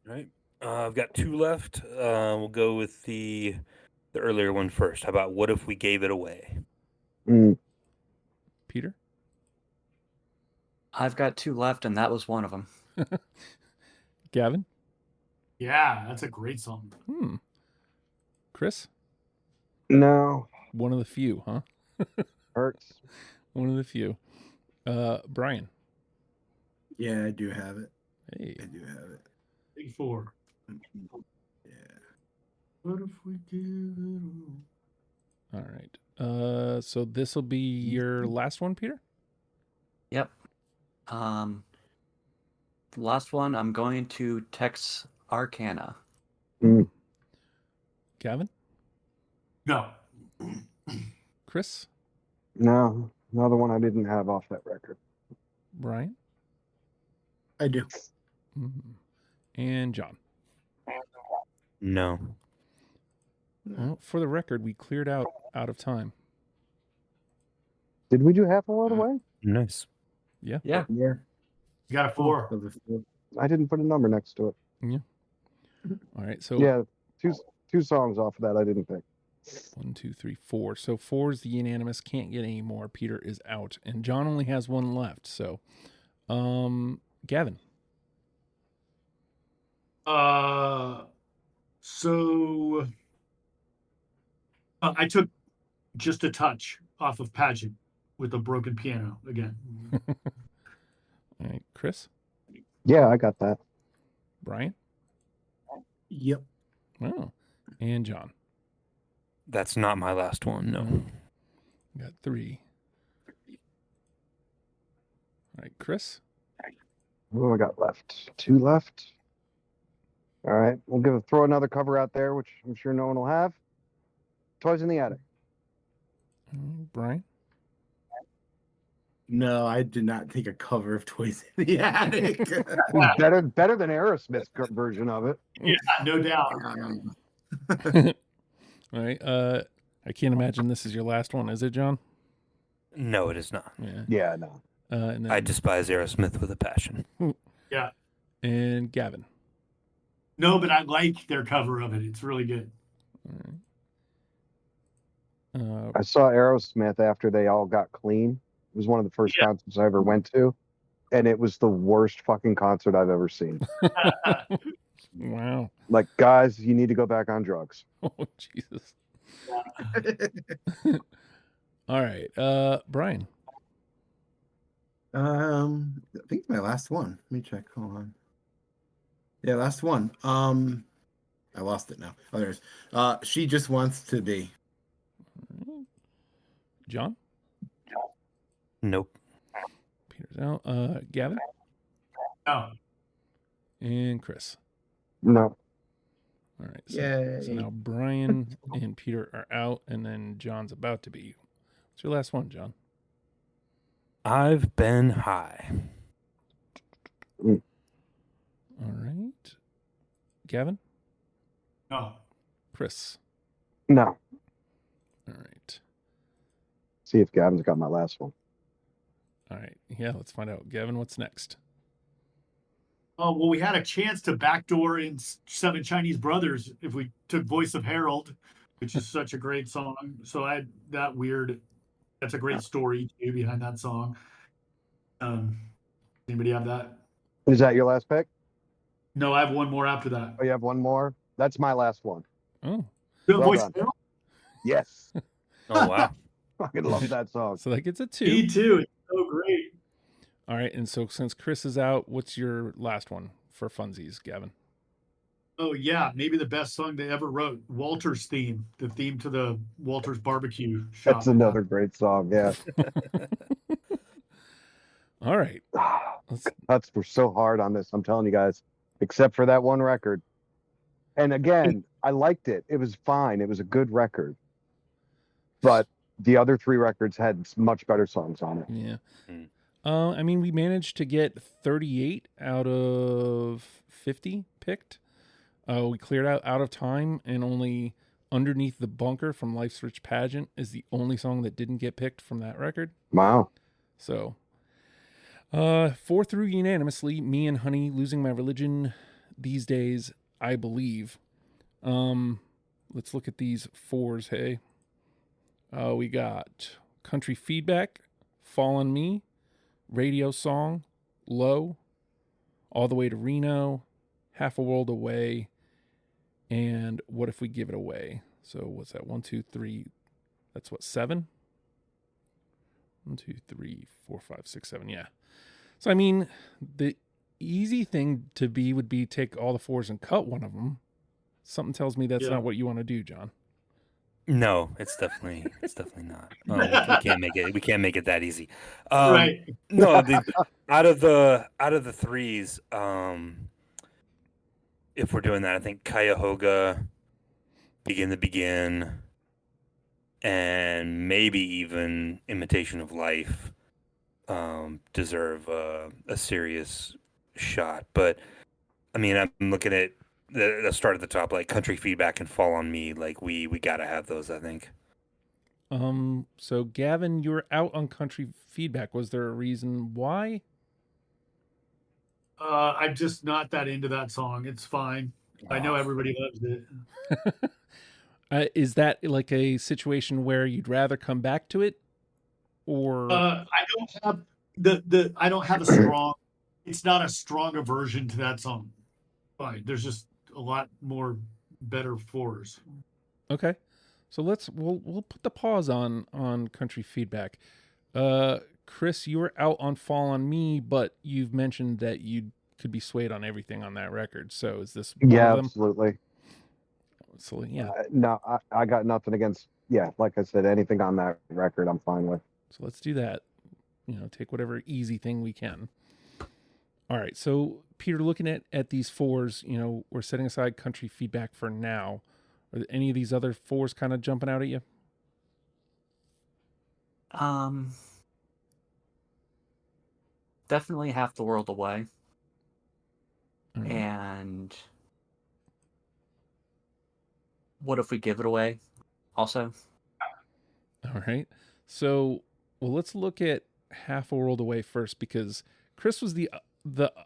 All right. I've got 2 left. We'll go with the earlier one first. How about What If We Gave It Away? Peter? I've got 2 left, and that was one of them. Gavin? Yeah, that's a great song. Chris? No. One of the few, huh? Hurts. One of the few. Brian? Yeah, I do have it. Hey. I do have it. Big 4. Yeah. What if we give it All right. So this will be your last one, Peter? Yep. The last one, I'm going to Tex Arcana. Gavin? No. Chris? No. Another one I didn't have off that record. Brian? I do. And John? No. Well, for the record, we cleared out of time. Did we do half a world away? Nice. Yeah. Yeah. You got a 4. I didn't put a number next to it. Yeah. All right. So yeah, two songs off of that I didn't pick. 1, 2, 3, 4. So 4 is the unanimous. Can't get any more. Peter is out, and John only has 1 left. So, Gavin. So I took Just a Touch off of Pageant with a broken piano again. All right, Chris. Yeah, I got that. Brian. Yep. Oh, and John. That's not my last one. No. Got 3. All right, Chris. What do I got left? 2 left. All right, we'll throw another cover out there, which I'm sure no one will have. Toys in the Attic. Brian. No, I did not take a cover of Toys in the Attic. better than Aerosmith's version of it. Yeah, no doubt. All right. I can't imagine this is your last one, is it, John? No, it is not. Yeah, no. And then, I despise Aerosmith with a passion. Yeah. And Gavin. No, but I like their cover of it. It's really good. All right. I saw Aerosmith after they all got clean. It was one of the first concerts I ever went to, and it was the worst fucking concert I've ever seen. Wow. Like, guys, you need to go back on drugs. Oh, Jesus. All right. Brian. I think it's my last one. Let me check. Hold on. Yeah, last one. I lost it now. Oh, there's. She Just Wants to Be. John. Nope. Peter's out. Gavin. No. And Chris. No. All right. So now Brian and Peter are out, and then John's about to be. What's your last one, John? I've been high. All right. Gavin? No. Chris? No. All right. See if Gavin's got my last one. All right. Yeah, let's find out. Gavin, what's next? Oh, well, we had a chance to backdoor in Seven Chinese Brothers if we took Voice of Harold, which is such a great song. So I had that weird. That's a great story too behind that song. Anybody have that? Is that your last pick? No, I have one more after that. Oh, you have one more? That's my last one. Oh. Well Voice done. of Harold? Yes. Oh, wow. Fucking love that song. So that gets a 2. Me too. It's so great. All right. And so since Chris is out, what's your last one for funsies, Gavin? Oh, yeah. Maybe the best song they ever wrote. Walter's theme. The theme to the Walter's barbecue shop. That's another great song. Yeah. All right. Cuts were so hard on this. I'm telling you guys, except for that one record. And again, I liked it. It was fine. It was a good record. But the other 3 records had much better songs on it. Yeah. I mean, we managed to get 38 out of 50 picked. We cleared out of time, and only Underneath the Bunker from Life's Rich Pageant is the only song that didn't get picked from that record. Wow. So, 4 through unanimously, Me and Honey, Losing My Religion, These Days, I Believe. Let's look at these 4s, hey. We got Country Feedback, Fall on Me, Radio Song, Low, All the Way to Reno, Half a World Away, and What If We Give It Away? So what's that? 1, 2, 3. That's what, 7? 1, 2, 3, 4, 5, 6, 7. Yeah. So I mean, the easy thing to be would be take all the 4s and cut one of them. Something tells me that's not what you want to do, John. No, it's definitely not. We can't make it that easy. Right. No, out of the 3s, if we're doing that, I think Cuyahoga, Begin to Begin, and maybe even Imitation of Life deserve a serious shot. But I mean, I'm looking at the start at the top, like Country Feedback and Fall on Me. Like we gotta have those, I think. So Gavin, you were out on Country Feedback. Was there a reason why? I'm just not that into that song. It's fine. I know everybody loves it. Is that like a situation where you'd rather come back to it, or I don't have I don't have a strong. It's not a strong aversion to that song. Fine. There's just a lot more better 4s. Okay, so we'll put the pause on Country Feedback. Chris, you were out on Fall on Me, but you've mentioned that you could be swayed on everything on that record. So is this one of them? Absolutely. So yeah. No, I got nothing against. Yeah, like I said, anything on that record, I'm fine with. So let's do that. Take whatever easy thing we can. All right. So Peter, looking at these 4s, we're setting aside Country Feedback for now. Are there any of these other 4s kind of jumping out at you? Definitely Half the World Away. Mm-hmm. And What If We Give It Away? Also. All right. So, let's look at Half a World Away first, because Chris was the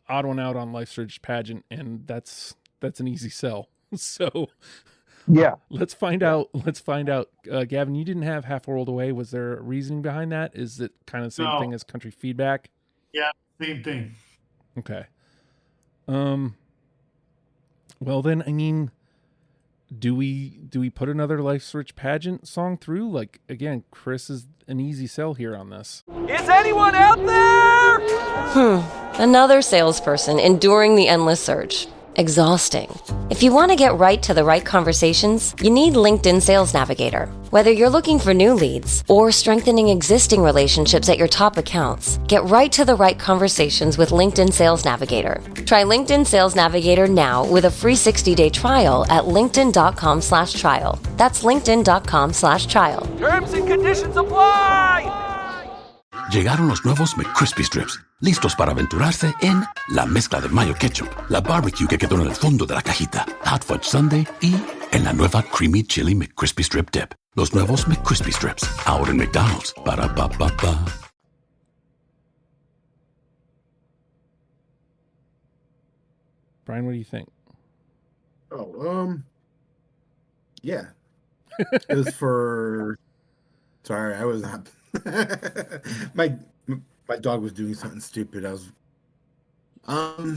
odd one out on Life's Rich Pageant, and that's an easy sell. So, yeah, let's find out. Gavin, you didn't have Half a World Away. Was there a reasoning behind that? Is it kind of the same thing as Country Feedback? Yeah, same thing. Okay. Well then, I mean, do we put another Life's Rich Pageant song through? Like, again, Chris is an easy sell here on this. Is anyone out there? Another salesperson enduring the endless search. Exhausting. If you want to get right to the right conversations, you need LinkedIn Sales Navigator. Whether you're looking for new leads or strengthening existing relationships at your top accounts, get right to the right conversations with LinkedIn Sales Navigator. Try LinkedIn Sales Navigator now with a free 60-day trial at linkedin.com/trial. That's linkedin.com/trial. Terms and conditions apply! Llegaron los nuevos McCrispy Strips, listos para aventurarse en la mezcla de mayo ketchup, la barbecue que quedó en el fondo de la cajita, Hot Fudge Sundae y en la nueva Creamy Chili McCrispy Strip Dip. Los nuevos McCrispy Strips, ahora en McDonald's. Para pa pa pa. Brian, what do you think? Yeah. It was for. Sorry, I was not. my dog was doing something stupid. I was. I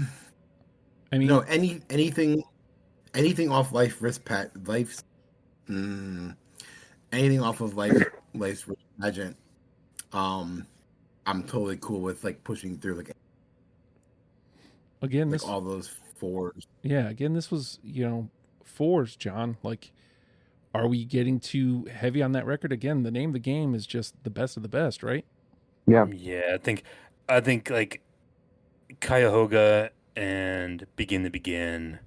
mean, no, anything off Life Risk Life's. Anything off of Life's Risk Pageant. I'm totally cool with like pushing through like. Again, like all those fours. Yeah, again, this was fours, John. Like, are we getting too heavy on that record? Again, the name of the game is just the best of the best, right? Yeah. Yeah, I think like Cuyahoga and Begin to Begin,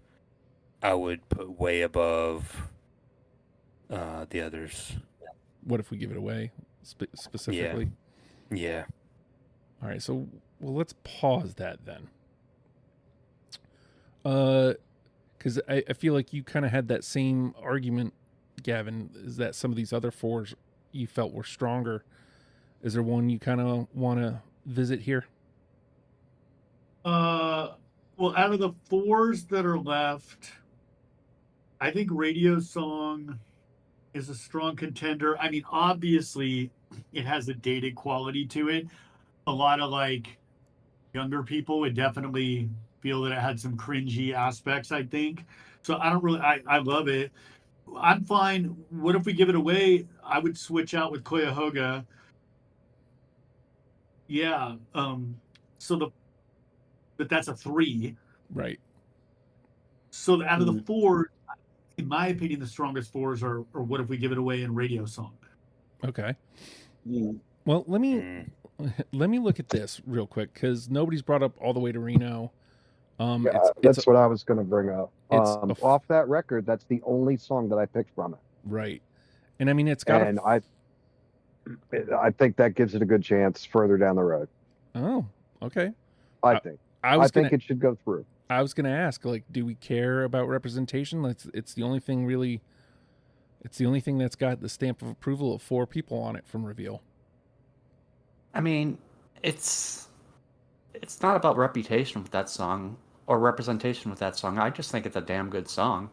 I would put way above the others. What if we give it away specifically? Yeah. All right, so let's pause that then. Because I feel like you kind of had that same argument, Gavin, is that some of these other fours you felt were stronger. Is there one you kind of want to visit here? Well, out of the fours that are left, I think Radio Song is a strong contender. I mean, obviously, it has a dated quality to it. A lot of like younger people would definitely feel that it had some cringy aspects, I think. So I don't really, I love it. I'm fine. What if we give it away? I would switch out with Cuyahoga. Yeah. But that's a 3. Right. So out of the 4, in my opinion, the strongest 4s are What If We Give It Away and Radio Song. Okay. Well, let me look at this real quick because nobody's brought up All the Way to Reno. That's what I was going to bring up. Off that record, that's the only song that I picked from it. Right. And I mean, it's got. And I think that gives it a good chance further down the road. Oh, okay. I think it should go through. I was going to ask, like, do we care about representation? It's the only thing really. It's the only thing that's got the stamp of approval of 4 people on it from Reveal. I mean, it's not about reputation with that song or representation with that song. I just think it's a damn good song.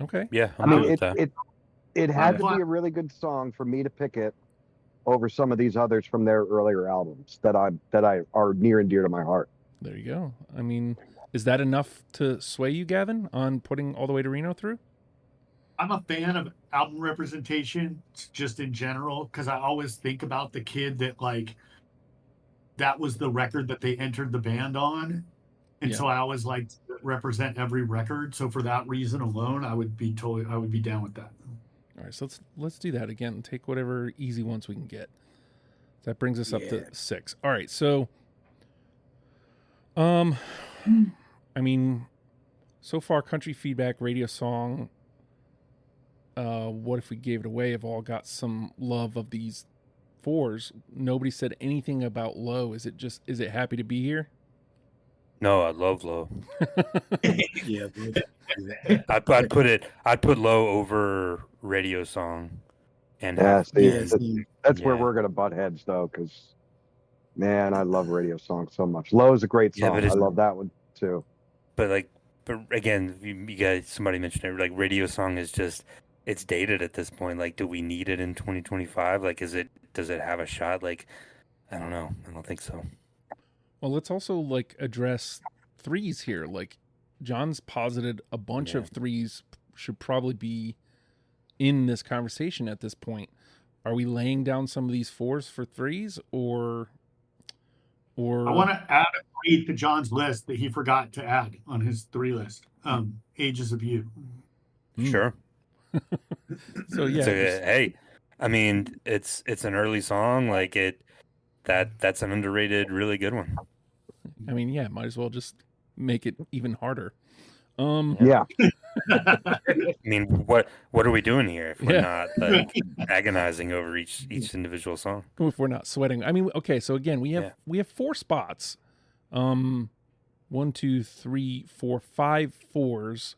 Okay. Yeah, I mean, it had to be a really good song for me to pick it over some of these others from their earlier albums that are near and dear to my heart. There you go. I mean, is that enough to sway you, Gavin, on putting All the Way to Reno through? I'm a fan of album representation just in general because I always think about the kid that like that was the record that they entered the band on. And so I always like to represent every record. So for that reason alone, I would be down with that. All right, so let's do that again. Take whatever easy ones we can get. That brings us up to 6. All right, so I mean, so far Country Feedback, Radio Song, What If We Gave It Away have all got some love of these 4s. Nobody said anything about Low. Is it happy to be here? No, I love Low. Yeah, I'd put Low over Radio Song. And that's where we're gonna butt heads though, because man, I love Radio Song so much. Low is a great song. I love that one too. But again, you guys, somebody mentioned it. Like Radio Song is just, it's dated at this point. Like, do we need it in 2025? Like, does it have a shot? Like, I don't know. I don't think so. Well, let's also like address 3s here. Like, John's posited a bunch of 3s should probably be in this conversation at this point. Are we laying down some of these 4s for 3s or I want to add a 3 to John's list that he forgot to add on his 3 list. Ages of You. Sure. So yeah. Hey, I mean, it's an early song. Like that's an underrated, really good one. I mean, yeah, might as well just make it even harder. Yeah. I mean, what are we doing here if we're Yeah. not like agonizing over each individual song? If we're not sweating. I mean, okay, so again, we have 4 spots. 1, 2, 3, 4, 5 fours.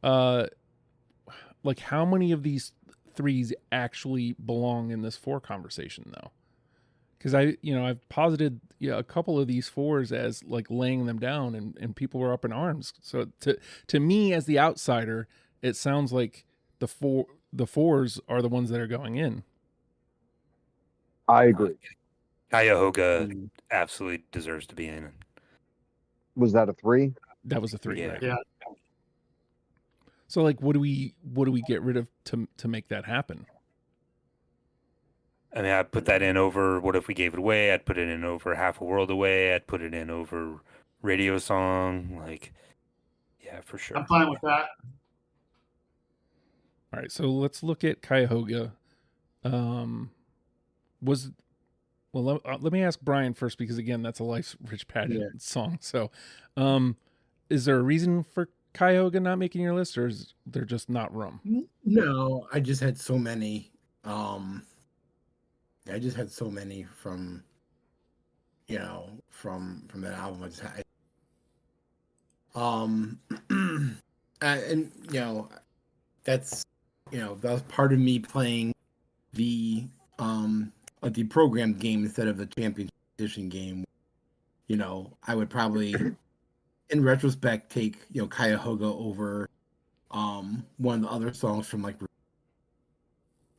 Like how many of these 3s actually belong in this 4 conversation though? Because I've posited a couple of these 4s as like laying them down, and people were up in arms. So to me as the outsider, it sounds like the 4s are the ones that are going in. I agree. Cuyahoga absolutely deserves to be in. Was that a 3? That was a 3. Yeah. Right? Yeah. So like, what do we get rid of to make that happen? I mean, I'd put that in over What If We Gave It Away. I'd put it in over Half a World Away. I'd put it in over Radio Song. Like, yeah, for sure. I'm fine with that. All right, so let's look at Cuyahoga. Let me ask Brian first, because again, that's a Life's Rich Pageant song. So, is there a reason for Cuyahoga not making your list, or is there just not room? No, I just had so many. I just had so many from that album. I just had, and that's that was part of me playing the programmed game instead of the championship edition game. I would probably, in retrospect, take Cuyahoga over one of the other songs from like,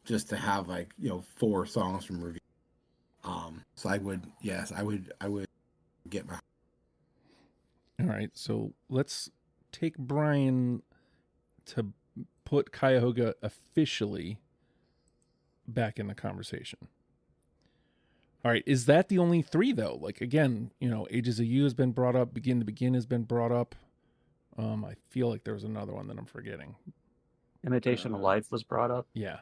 just to have like 4 songs from Review. So I would get my. All right, so let's take Brian to put Cuyahoga officially back in the conversation. All right, is that the only 3 though? Like again, Ages of You has been brought up, Begin to Begin has been brought up. I feel like there was another one that I'm forgetting. Imitation of Life was brought up. Yeah.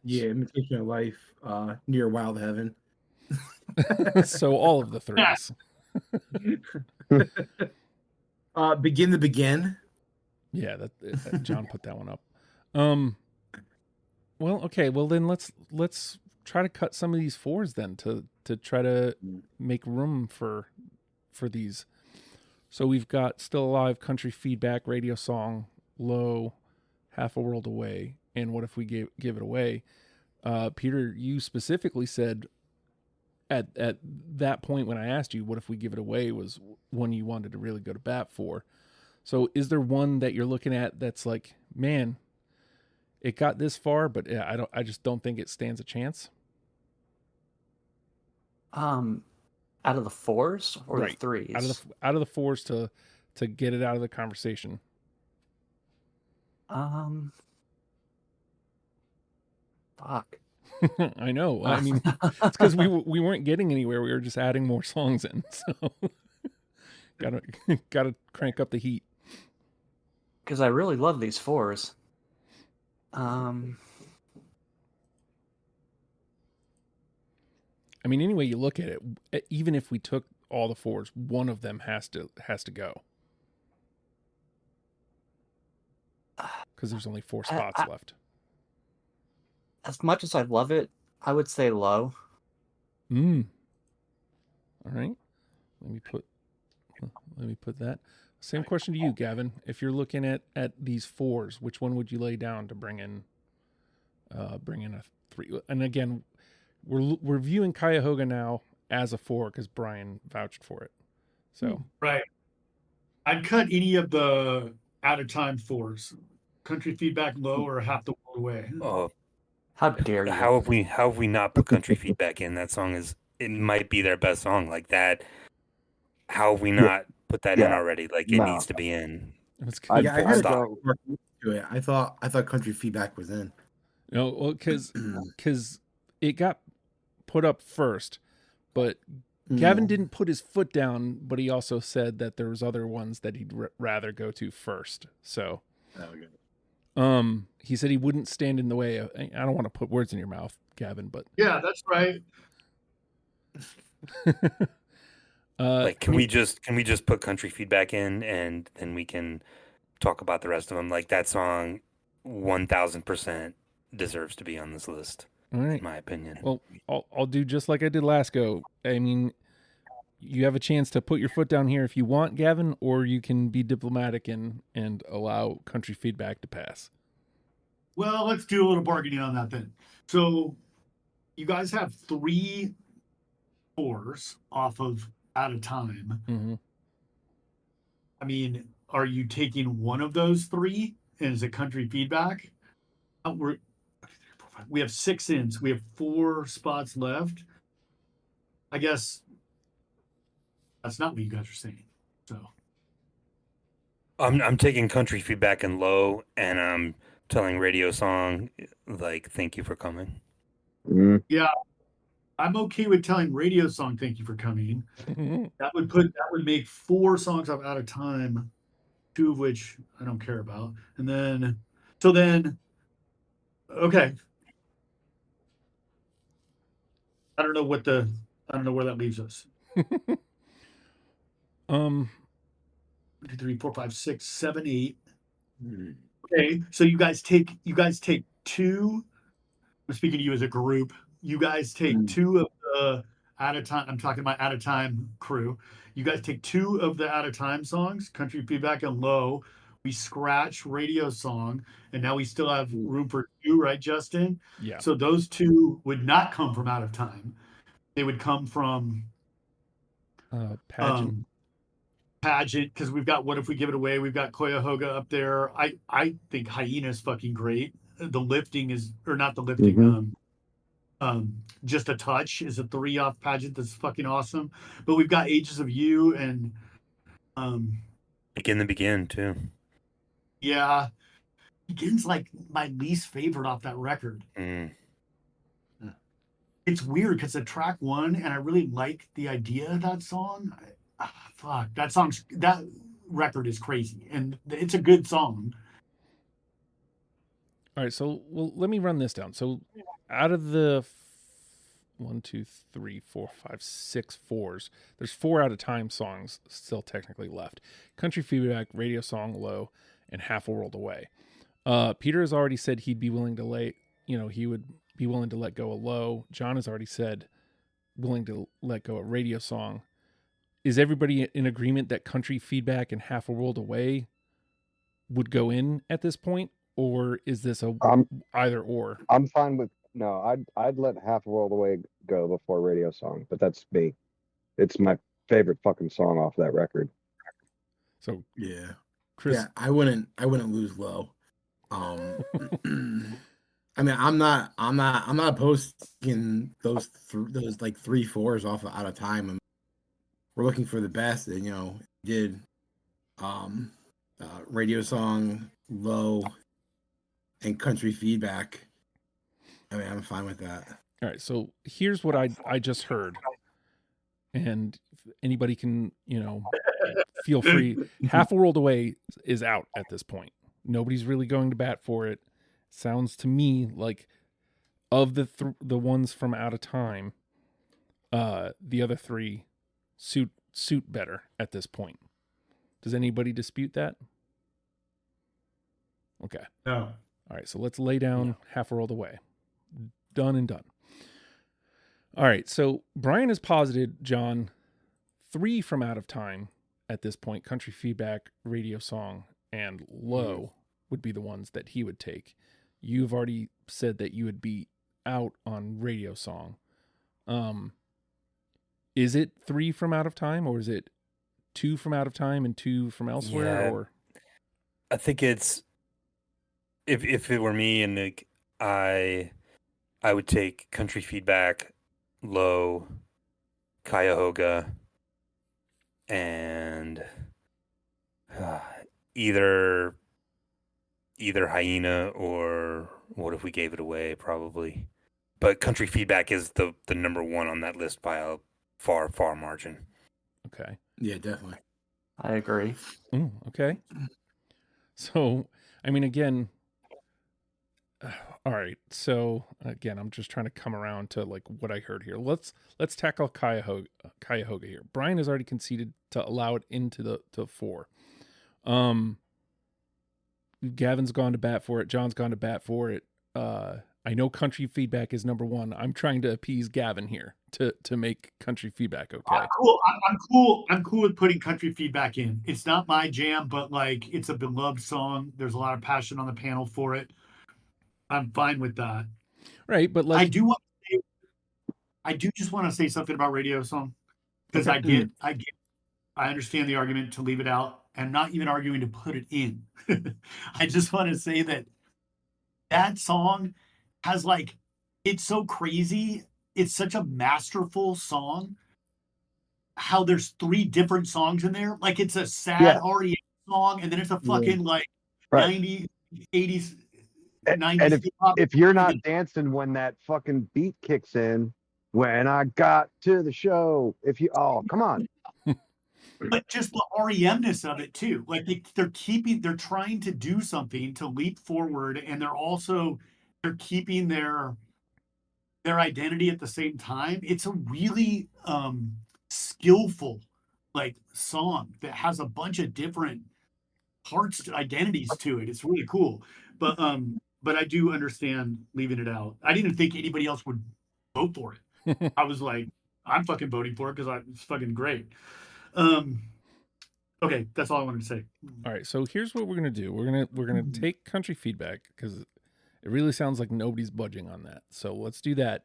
Yeah, Imitation of Life, Near Wild Heaven. So all of the 3s. Begin to Begin. Yeah, that John put that one up. Well, okay. Well, then let's try to cut some of these 4s then to try to make room for these. So we've got Still Alive, Country Feedback, Radio Song, Low, Half a World Away, and What If We Give It Away. Peter, you specifically said at that point when I asked you, What If We Give It Away was one you wanted to really go to bat for. So is there one that you're looking at that's like, man, it got this far, but I just don't think it stands a chance? Out of the 4s or right. the 3s? Out of the 4s to get it out of the conversation. Fuck. I know. I mean, it's because we weren't getting anywhere. We were just adding more songs in. So gotta crank up the heat. Because I really love these 4s. I mean, any way you look at it, even if we took all the 4s, one of them has to go. Because there's only 4 spots left. As much as I love it, I would say Low. All right. Let me put that. Same question to you, Gavin. If you're looking at these 4s, which one would you lay down to bring in a 3? And again, we're viewing Cuyahoga now as a 4 because Brian vouched for it. So right. I'd cut any of the Out of Time 4s. Country Feedback, Low, or Half the World Away. Oh, how dare you? How have we not put Country Feedback in? That song it might be their best song. Like that. How have we not put that in already? Like it needs to be in. I had to go to it. I thought Country Feedback was in. No, well, because it got put up first, but Gavin didn't put his foot down. But he also said that there was other ones that he'd rather go to first. So, he said he wouldn't stand in the way of. I don't want to put words in your mouth, Gavin, but yeah, that's right. Like, can we just put Country Feedback in, and then we can talk about the rest of them. Like that song, 1000% deserves to be on this list. All right. In my opinion. Well, I'll do just like I did last go. I mean, you have a chance to put your foot down here if you want, Gavin, or you can be diplomatic and allow country feedback to pass. Well, let's do a little bargaining on that then. So you guys have 3 4s off of Out of Time. Mm-hmm. I mean, are you taking one of those 3 and is it country feedback? We have 6 ins. We have 4 spots left. I guess that's not what you guys are saying. So I'm taking country feedback and low, and I'm telling Radio Song, like, thank you for coming. Yeah, I'm okay with telling Radio Song thank you for coming. That would make 4 songs off Out of Time, 2 of which I don't care about. And then okay. I don't know where that leaves us. 1, 2, 3, 4, 5, 6, 7, 8. Okay, so you guys take 2. I'm speaking to you as a group. You guys take 2 of the Out of Time. I'm talking about Out of Time crew. You guys take 2 of the Out of Time songs, country feedback and low. We scratch Radio Song, and now we still have room for 2, right, Justin? Yeah. So those 2 would not come from Out of Time. They would come from Pageant. Pageant, because we've got What If We Give It Away? We've got Cuyahoga up there. I think Hyena is fucking great. The Lifting is, or not the Lifting. Just a Touch is a 3 off Pageant that's fucking awesome. But we've got Ages of You and Begin too. Yeah, Begin's like my least favorite off that record. It's weird because it's track 1, and I really like the idea of that song. That record is crazy, and it's a good song. All right, so let me run this down. So out of the 1, 2, 3, 4, 5, 6 4s, there's 4 Out of Time songs still technically left. Country Feedback, Radio Song, Low, and Half a World Away. Peter has already said he'd be willing to he would be willing to let go of Low. John has already said willing to let go of Radio Song. Is everybody in agreement that Country Feedback and Half a World Away would go in at this point? Or is this a either or? I'm fine with I'd let Half a World Away go before Radio Song, but that's me. It's my favorite fucking song off that record. So yeah, Chris, yeah, I wouldn't lose Low. I mean, I'm not posting those like 3 4s off of Out of Time. And we're looking for the best, and did Radio Song, Low, and Country Feedback. I mean, I'm fine with that. All right, so here's what I just heard, and if anybody can feel free. Half a World Away is out at this point. Nobody's really going to bat for it. Sounds to me like of the ones from Out of Time, the other 3 suit better at this point. Does anybody dispute that? Okay. No. All right, so let's lay down Half a World Away. Done and done. All right, so Brian has posited, John, 3 from Out of Time at this point. Country Feedback, Radio Song, and Low would be the ones that he would take. You've already said that you would be out on Radio Song. Is it 3 from Out of Time, or is it 2 from Out of Time and 2 from elsewhere? Yeah, or I think it's if it were me, and like I would take Country Feedback, Low, Cuyahoga, and either Hyena or What If We Gave It Away, probably. But Country Feedback is the number 1 on that list by a far margin. Okay. Yeah, definitely. I agree. Okay. So, I mean, again, all right. So again, I'm just trying to come around to like what I heard here. Let's tackle Cuyahoga here. Brian has already conceded to allow it into the 4. Gavin's gone to bat for it. John's gone to bat for it. I know country feedback is number one. I'm trying to appease Gavin here to make country feedback okay. I'm cool with putting country feedback in. It's not my jam, but like it's a beloved song. There's a lot of passion on the panel for it. I'm fine with that. Right, but I do just want to say something about radio song because I understand the argument to leave it out. I'm not even arguing to put it in. I just want to say that song has like, it's so crazy. It's such a masterful song. How there's 3 different songs in there. Like it's a sad R.E.M song, and then it's a fucking like 90s, 80s, 90s. And if you're not dancing when that fucking beat kicks in, when I got to the show, come on. But just the R.E.M-ness of it too. Like they're trying to do something to leap forward, and they're keeping their identity at the same time. It's a really skillful like song that has a bunch of different parts, identities to it. It's really cool. But I do understand leaving it out. I didn't think anybody else would vote for it. I was like, I'm fucking voting for it because it's fucking great. Okay, that's all I wanted to say. All right, so here's what we're gonna do. We're gonna take country feedback because it really sounds like nobody's budging on that. So let's do that.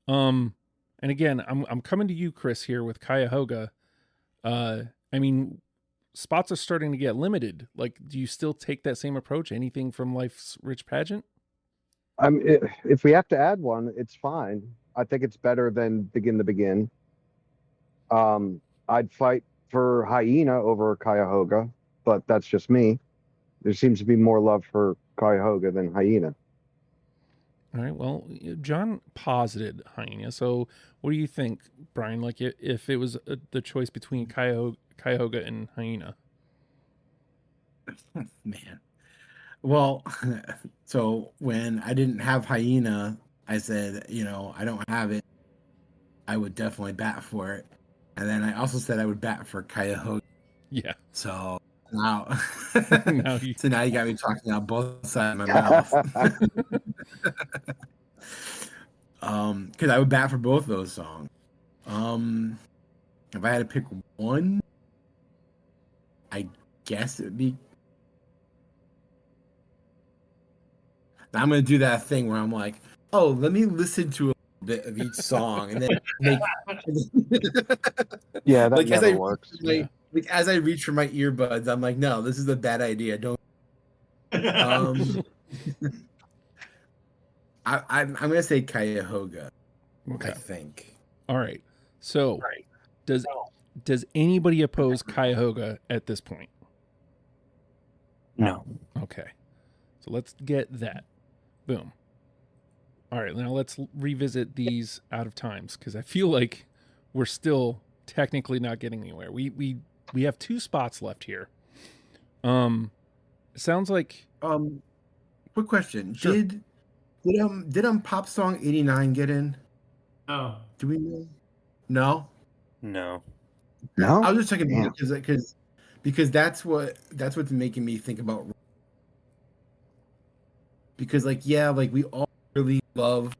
And again, I'm coming to you, Chris, here with Cuyahoga. I mean, spots are starting to get limited. Like, do you still take that same approach? Anything from Life's Rich Pageant? If we have to add one, it's fine. I think it's better than Begin to Begin. I'd fight for Hyena over Cuyahoga, but that's just me. There seems to be more love for Cuyahoga than Hyena. All right. Well, John posited Hyena. So what do you think, Brian? Like if it was the choice between Cuyahoga and Hyena? Man. Well, so when I didn't have Hyena, I said, I don't have it. I would definitely bat for it. And then I also said I would bat for Cuyahoga. Yeah. So now, now you got me talking out both sides of my mouth. Because I would bat for both those songs. If I had to pick one, I guess it would be. I'm gonna do that thing where I'm like, oh, let me listen to a bit of each song and then make. Yeah, that never works. Like as I reach for my earbuds, I'm like, no, this is a bad idea. Don't. I'm gonna say Cuyahoga. Okay. I think. All right. So, does anybody oppose Cuyahoga at this point? No. Okay. So let's get that. Boom. All right. Now let's revisit these out of times because I feel like we're still technically not getting anywhere. We have 2 spots left here. Sounds like. Quick question. Sure. Did Pop Song 89 get in? Oh. Do we know? No. No. I was just checking because that's what's making me think about. Because we all really love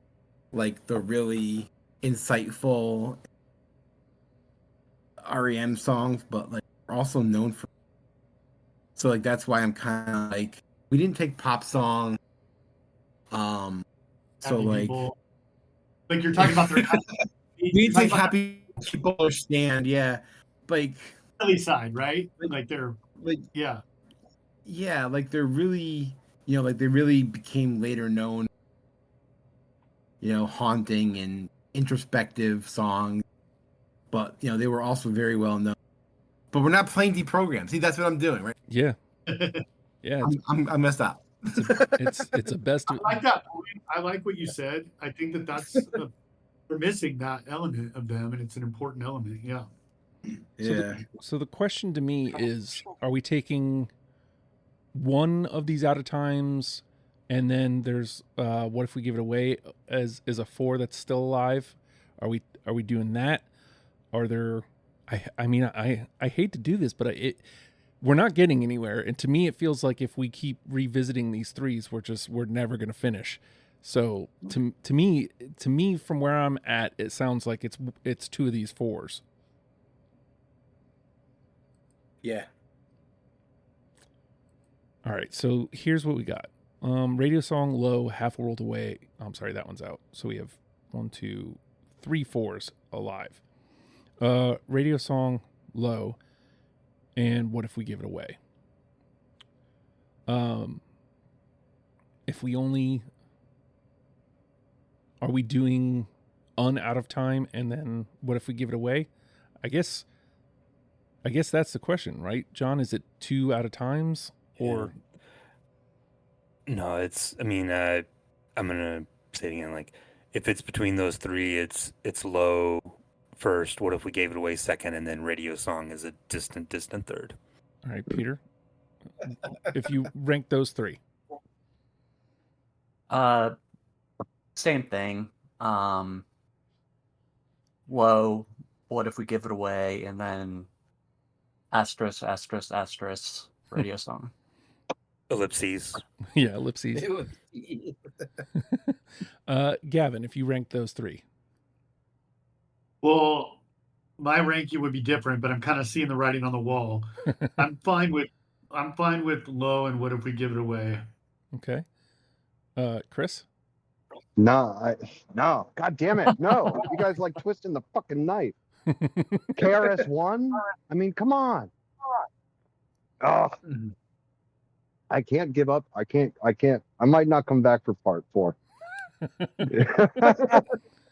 like the really insightful R.E.M songs, but like we're also known for. So like that's why I'm kind of like we didn't take Pop Song. So Happy like, People. Like you're talking about their. we didn't take Happy People or Stand, yeah, like Philly side, right? Like they're like yeah, like they're really they really became later known. Haunting and introspective songs, but they were also very well known. But we're not playing deprogrammed. See, that's what I'm doing, right? Yeah. Yeah. I messed up. It's a best. I like that point. I like what you said. I think that's we're missing that element of them, and it's an important element. Yeah. So the question to me is: are we taking one of these out of times, and then there's what if we give it away as a 4 that's still alive? Are we doing that? Are there? I mean I hate to do this, but we're not getting anywhere. And to me, it feels like if we keep revisiting these threes, we're never going to finish. So to me, from where I'm at, it sounds like it's two of these fours. Yeah. All right. So here's what we got. Radio song, low, half a world away. I'm sorry, that one's out. So we have 1, 2, 3 fours alive. Radio song, low, and what if we give it away? If we only, are we doing out of time, and then what if we give it away? I guess that's the question, right, John? Is it 2 out of times or? No, it's. I mean, I'm gonna say it again. Like, if it's between those 3, it's low first. What if we gave it away second, and then radio song is a distant third? All right, Peter. If you rank those 3. Same thing. Low, what if we give it away, and then asterisk, radio song. Ellipses. Yeah, ellipses. Gavin, if you rank those 3. Well, my ranking would be different, but I'm kind of seeing the writing on the wall. I'm fine with low, and what if we give it away? Okay. Chris? No, God damn it. No, you guys like twisting the fucking knife. KRS-One? I mean, come on. Oh, I can't give up. I can't. I might not come back for part 4.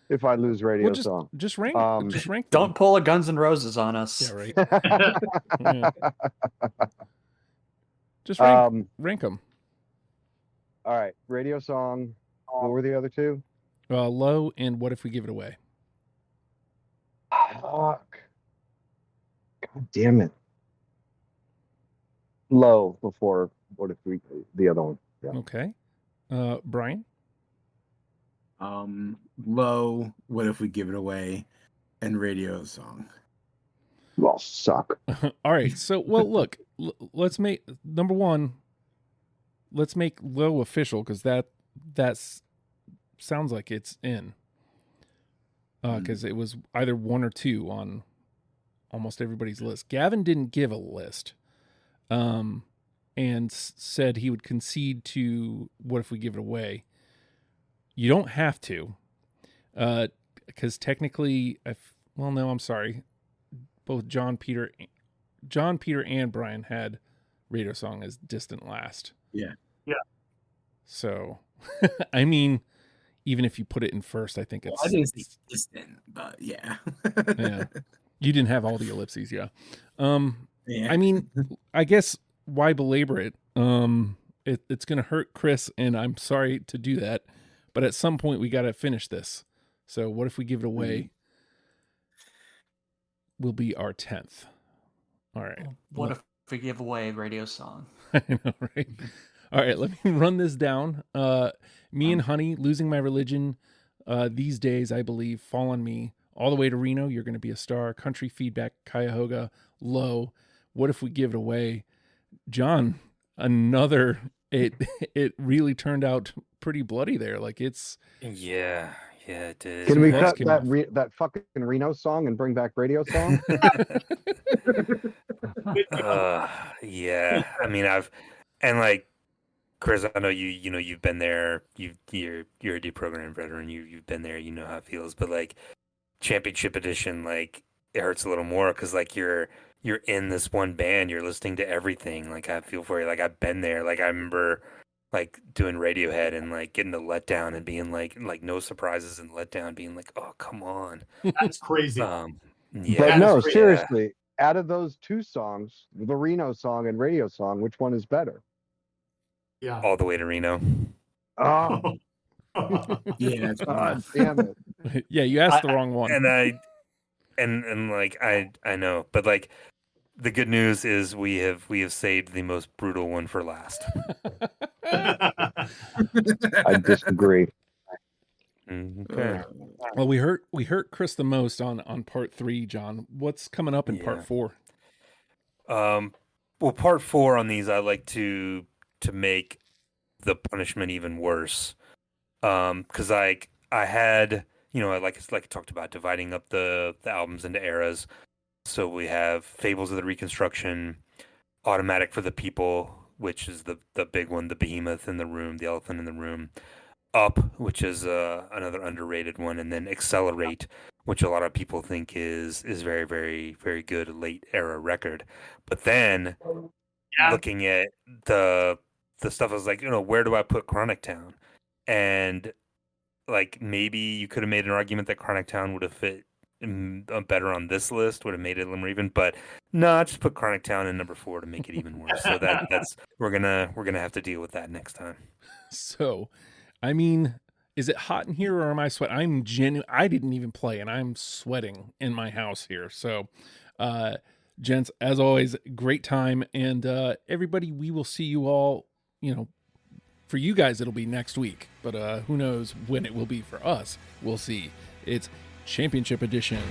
If I lose radio song. Just rank. Just rank. Don't pull a Guns N' Roses on us. Yeah, right. Yeah. Just rank them. All right. Radio song. What were the other 2? Low and what if we give it away? Fuck. God damn it. Low before what if we the other one. Yeah. Okay. Brian? Low, what if we give it away, and radio song. Well, suck. All right. So, well, look, let's make number 1. Let's make low official, because that's sounds like it's in. Because it was either 1 or 2 on almost everybody's list. Gavin didn't give a list, and said he would concede to what if we give it away. You don't have to, because technically, no, I'm sorry. Both John, Peter, and Brian had radio song as distant last. Yeah. So, I mean, even if you put it in first, I think it's. I didn't say distant, but yeah. Yeah. You didn't have all the ellipses, yeah. Yeah. I mean, I guess why belabor it? It's going to hurt Chris, and I'm sorry to do that. But at some point, we got to finish this. So what if we give it away? Will be our 10th. All right. What if we give away radio song? I know, right? All right, let me run this down. Me and Honey, Losing My Religion, These Days, I Believe, Fall on Me, All the Way to Reno, You're Gonna Be a Star, Country Feedback, Cuyahoga, Low, What If We Give It Away? John, another, it really turned out pretty bloody there. Like it's. Yeah, it did. Can we cut that fucking Reno song and bring back radio song? Yeah. I mean, Chris, I know you've been there. You're a deprogramming veteran. You've been there. You know how it feels. But like Championship Edition, like it hurts a little more because like you're in this one band. You're listening to everything. Like I feel for you. Like I've been there. Like I remember like doing Radiohead and like getting the letdown and being like no surprises and letdown, being like, oh come on, that's crazy. Yeah, but no, seriously. Out of those 2 songs, the Reno song and radio song, which one is better? Yeah. All the Way to Reno. Oh. Yeah. Damn it. Yeah, you asked the wrong one. And I know, but like the good news is we have saved the most brutal one for last. I disagree. Okay. Well, we hurt Chris the most on part 3, John. What's coming up in part 4? Well, part 4 on these, I like to make the punishment even worse. Because like I had, I like I talked about dividing up the albums into eras. So we have Fables of the Reconstruction, Automatic for the People, which is the big one, the behemoth in the room, the elephant in the room. Up, which is another underrated one, and then Accelerate, which a lot of people think is very, very, very good late era record. But then looking at the stuff, I was like, where do I put Chronic Town? And like maybe you could have made an argument that Chronic Town would have fit better on this list, would have made it a little more even. But no, just put Chronic Town in number 4 to make it even worse. So that's we're gonna have to deal with that next time. So, I mean, is it hot in here or am I sweating? I didn't even play and I'm sweating in my house here. So, gents, as always, great time. And everybody, we will see you all, for you guys, it'll be next week. But who knows when it will be for us. We'll see. It's Championship Edition.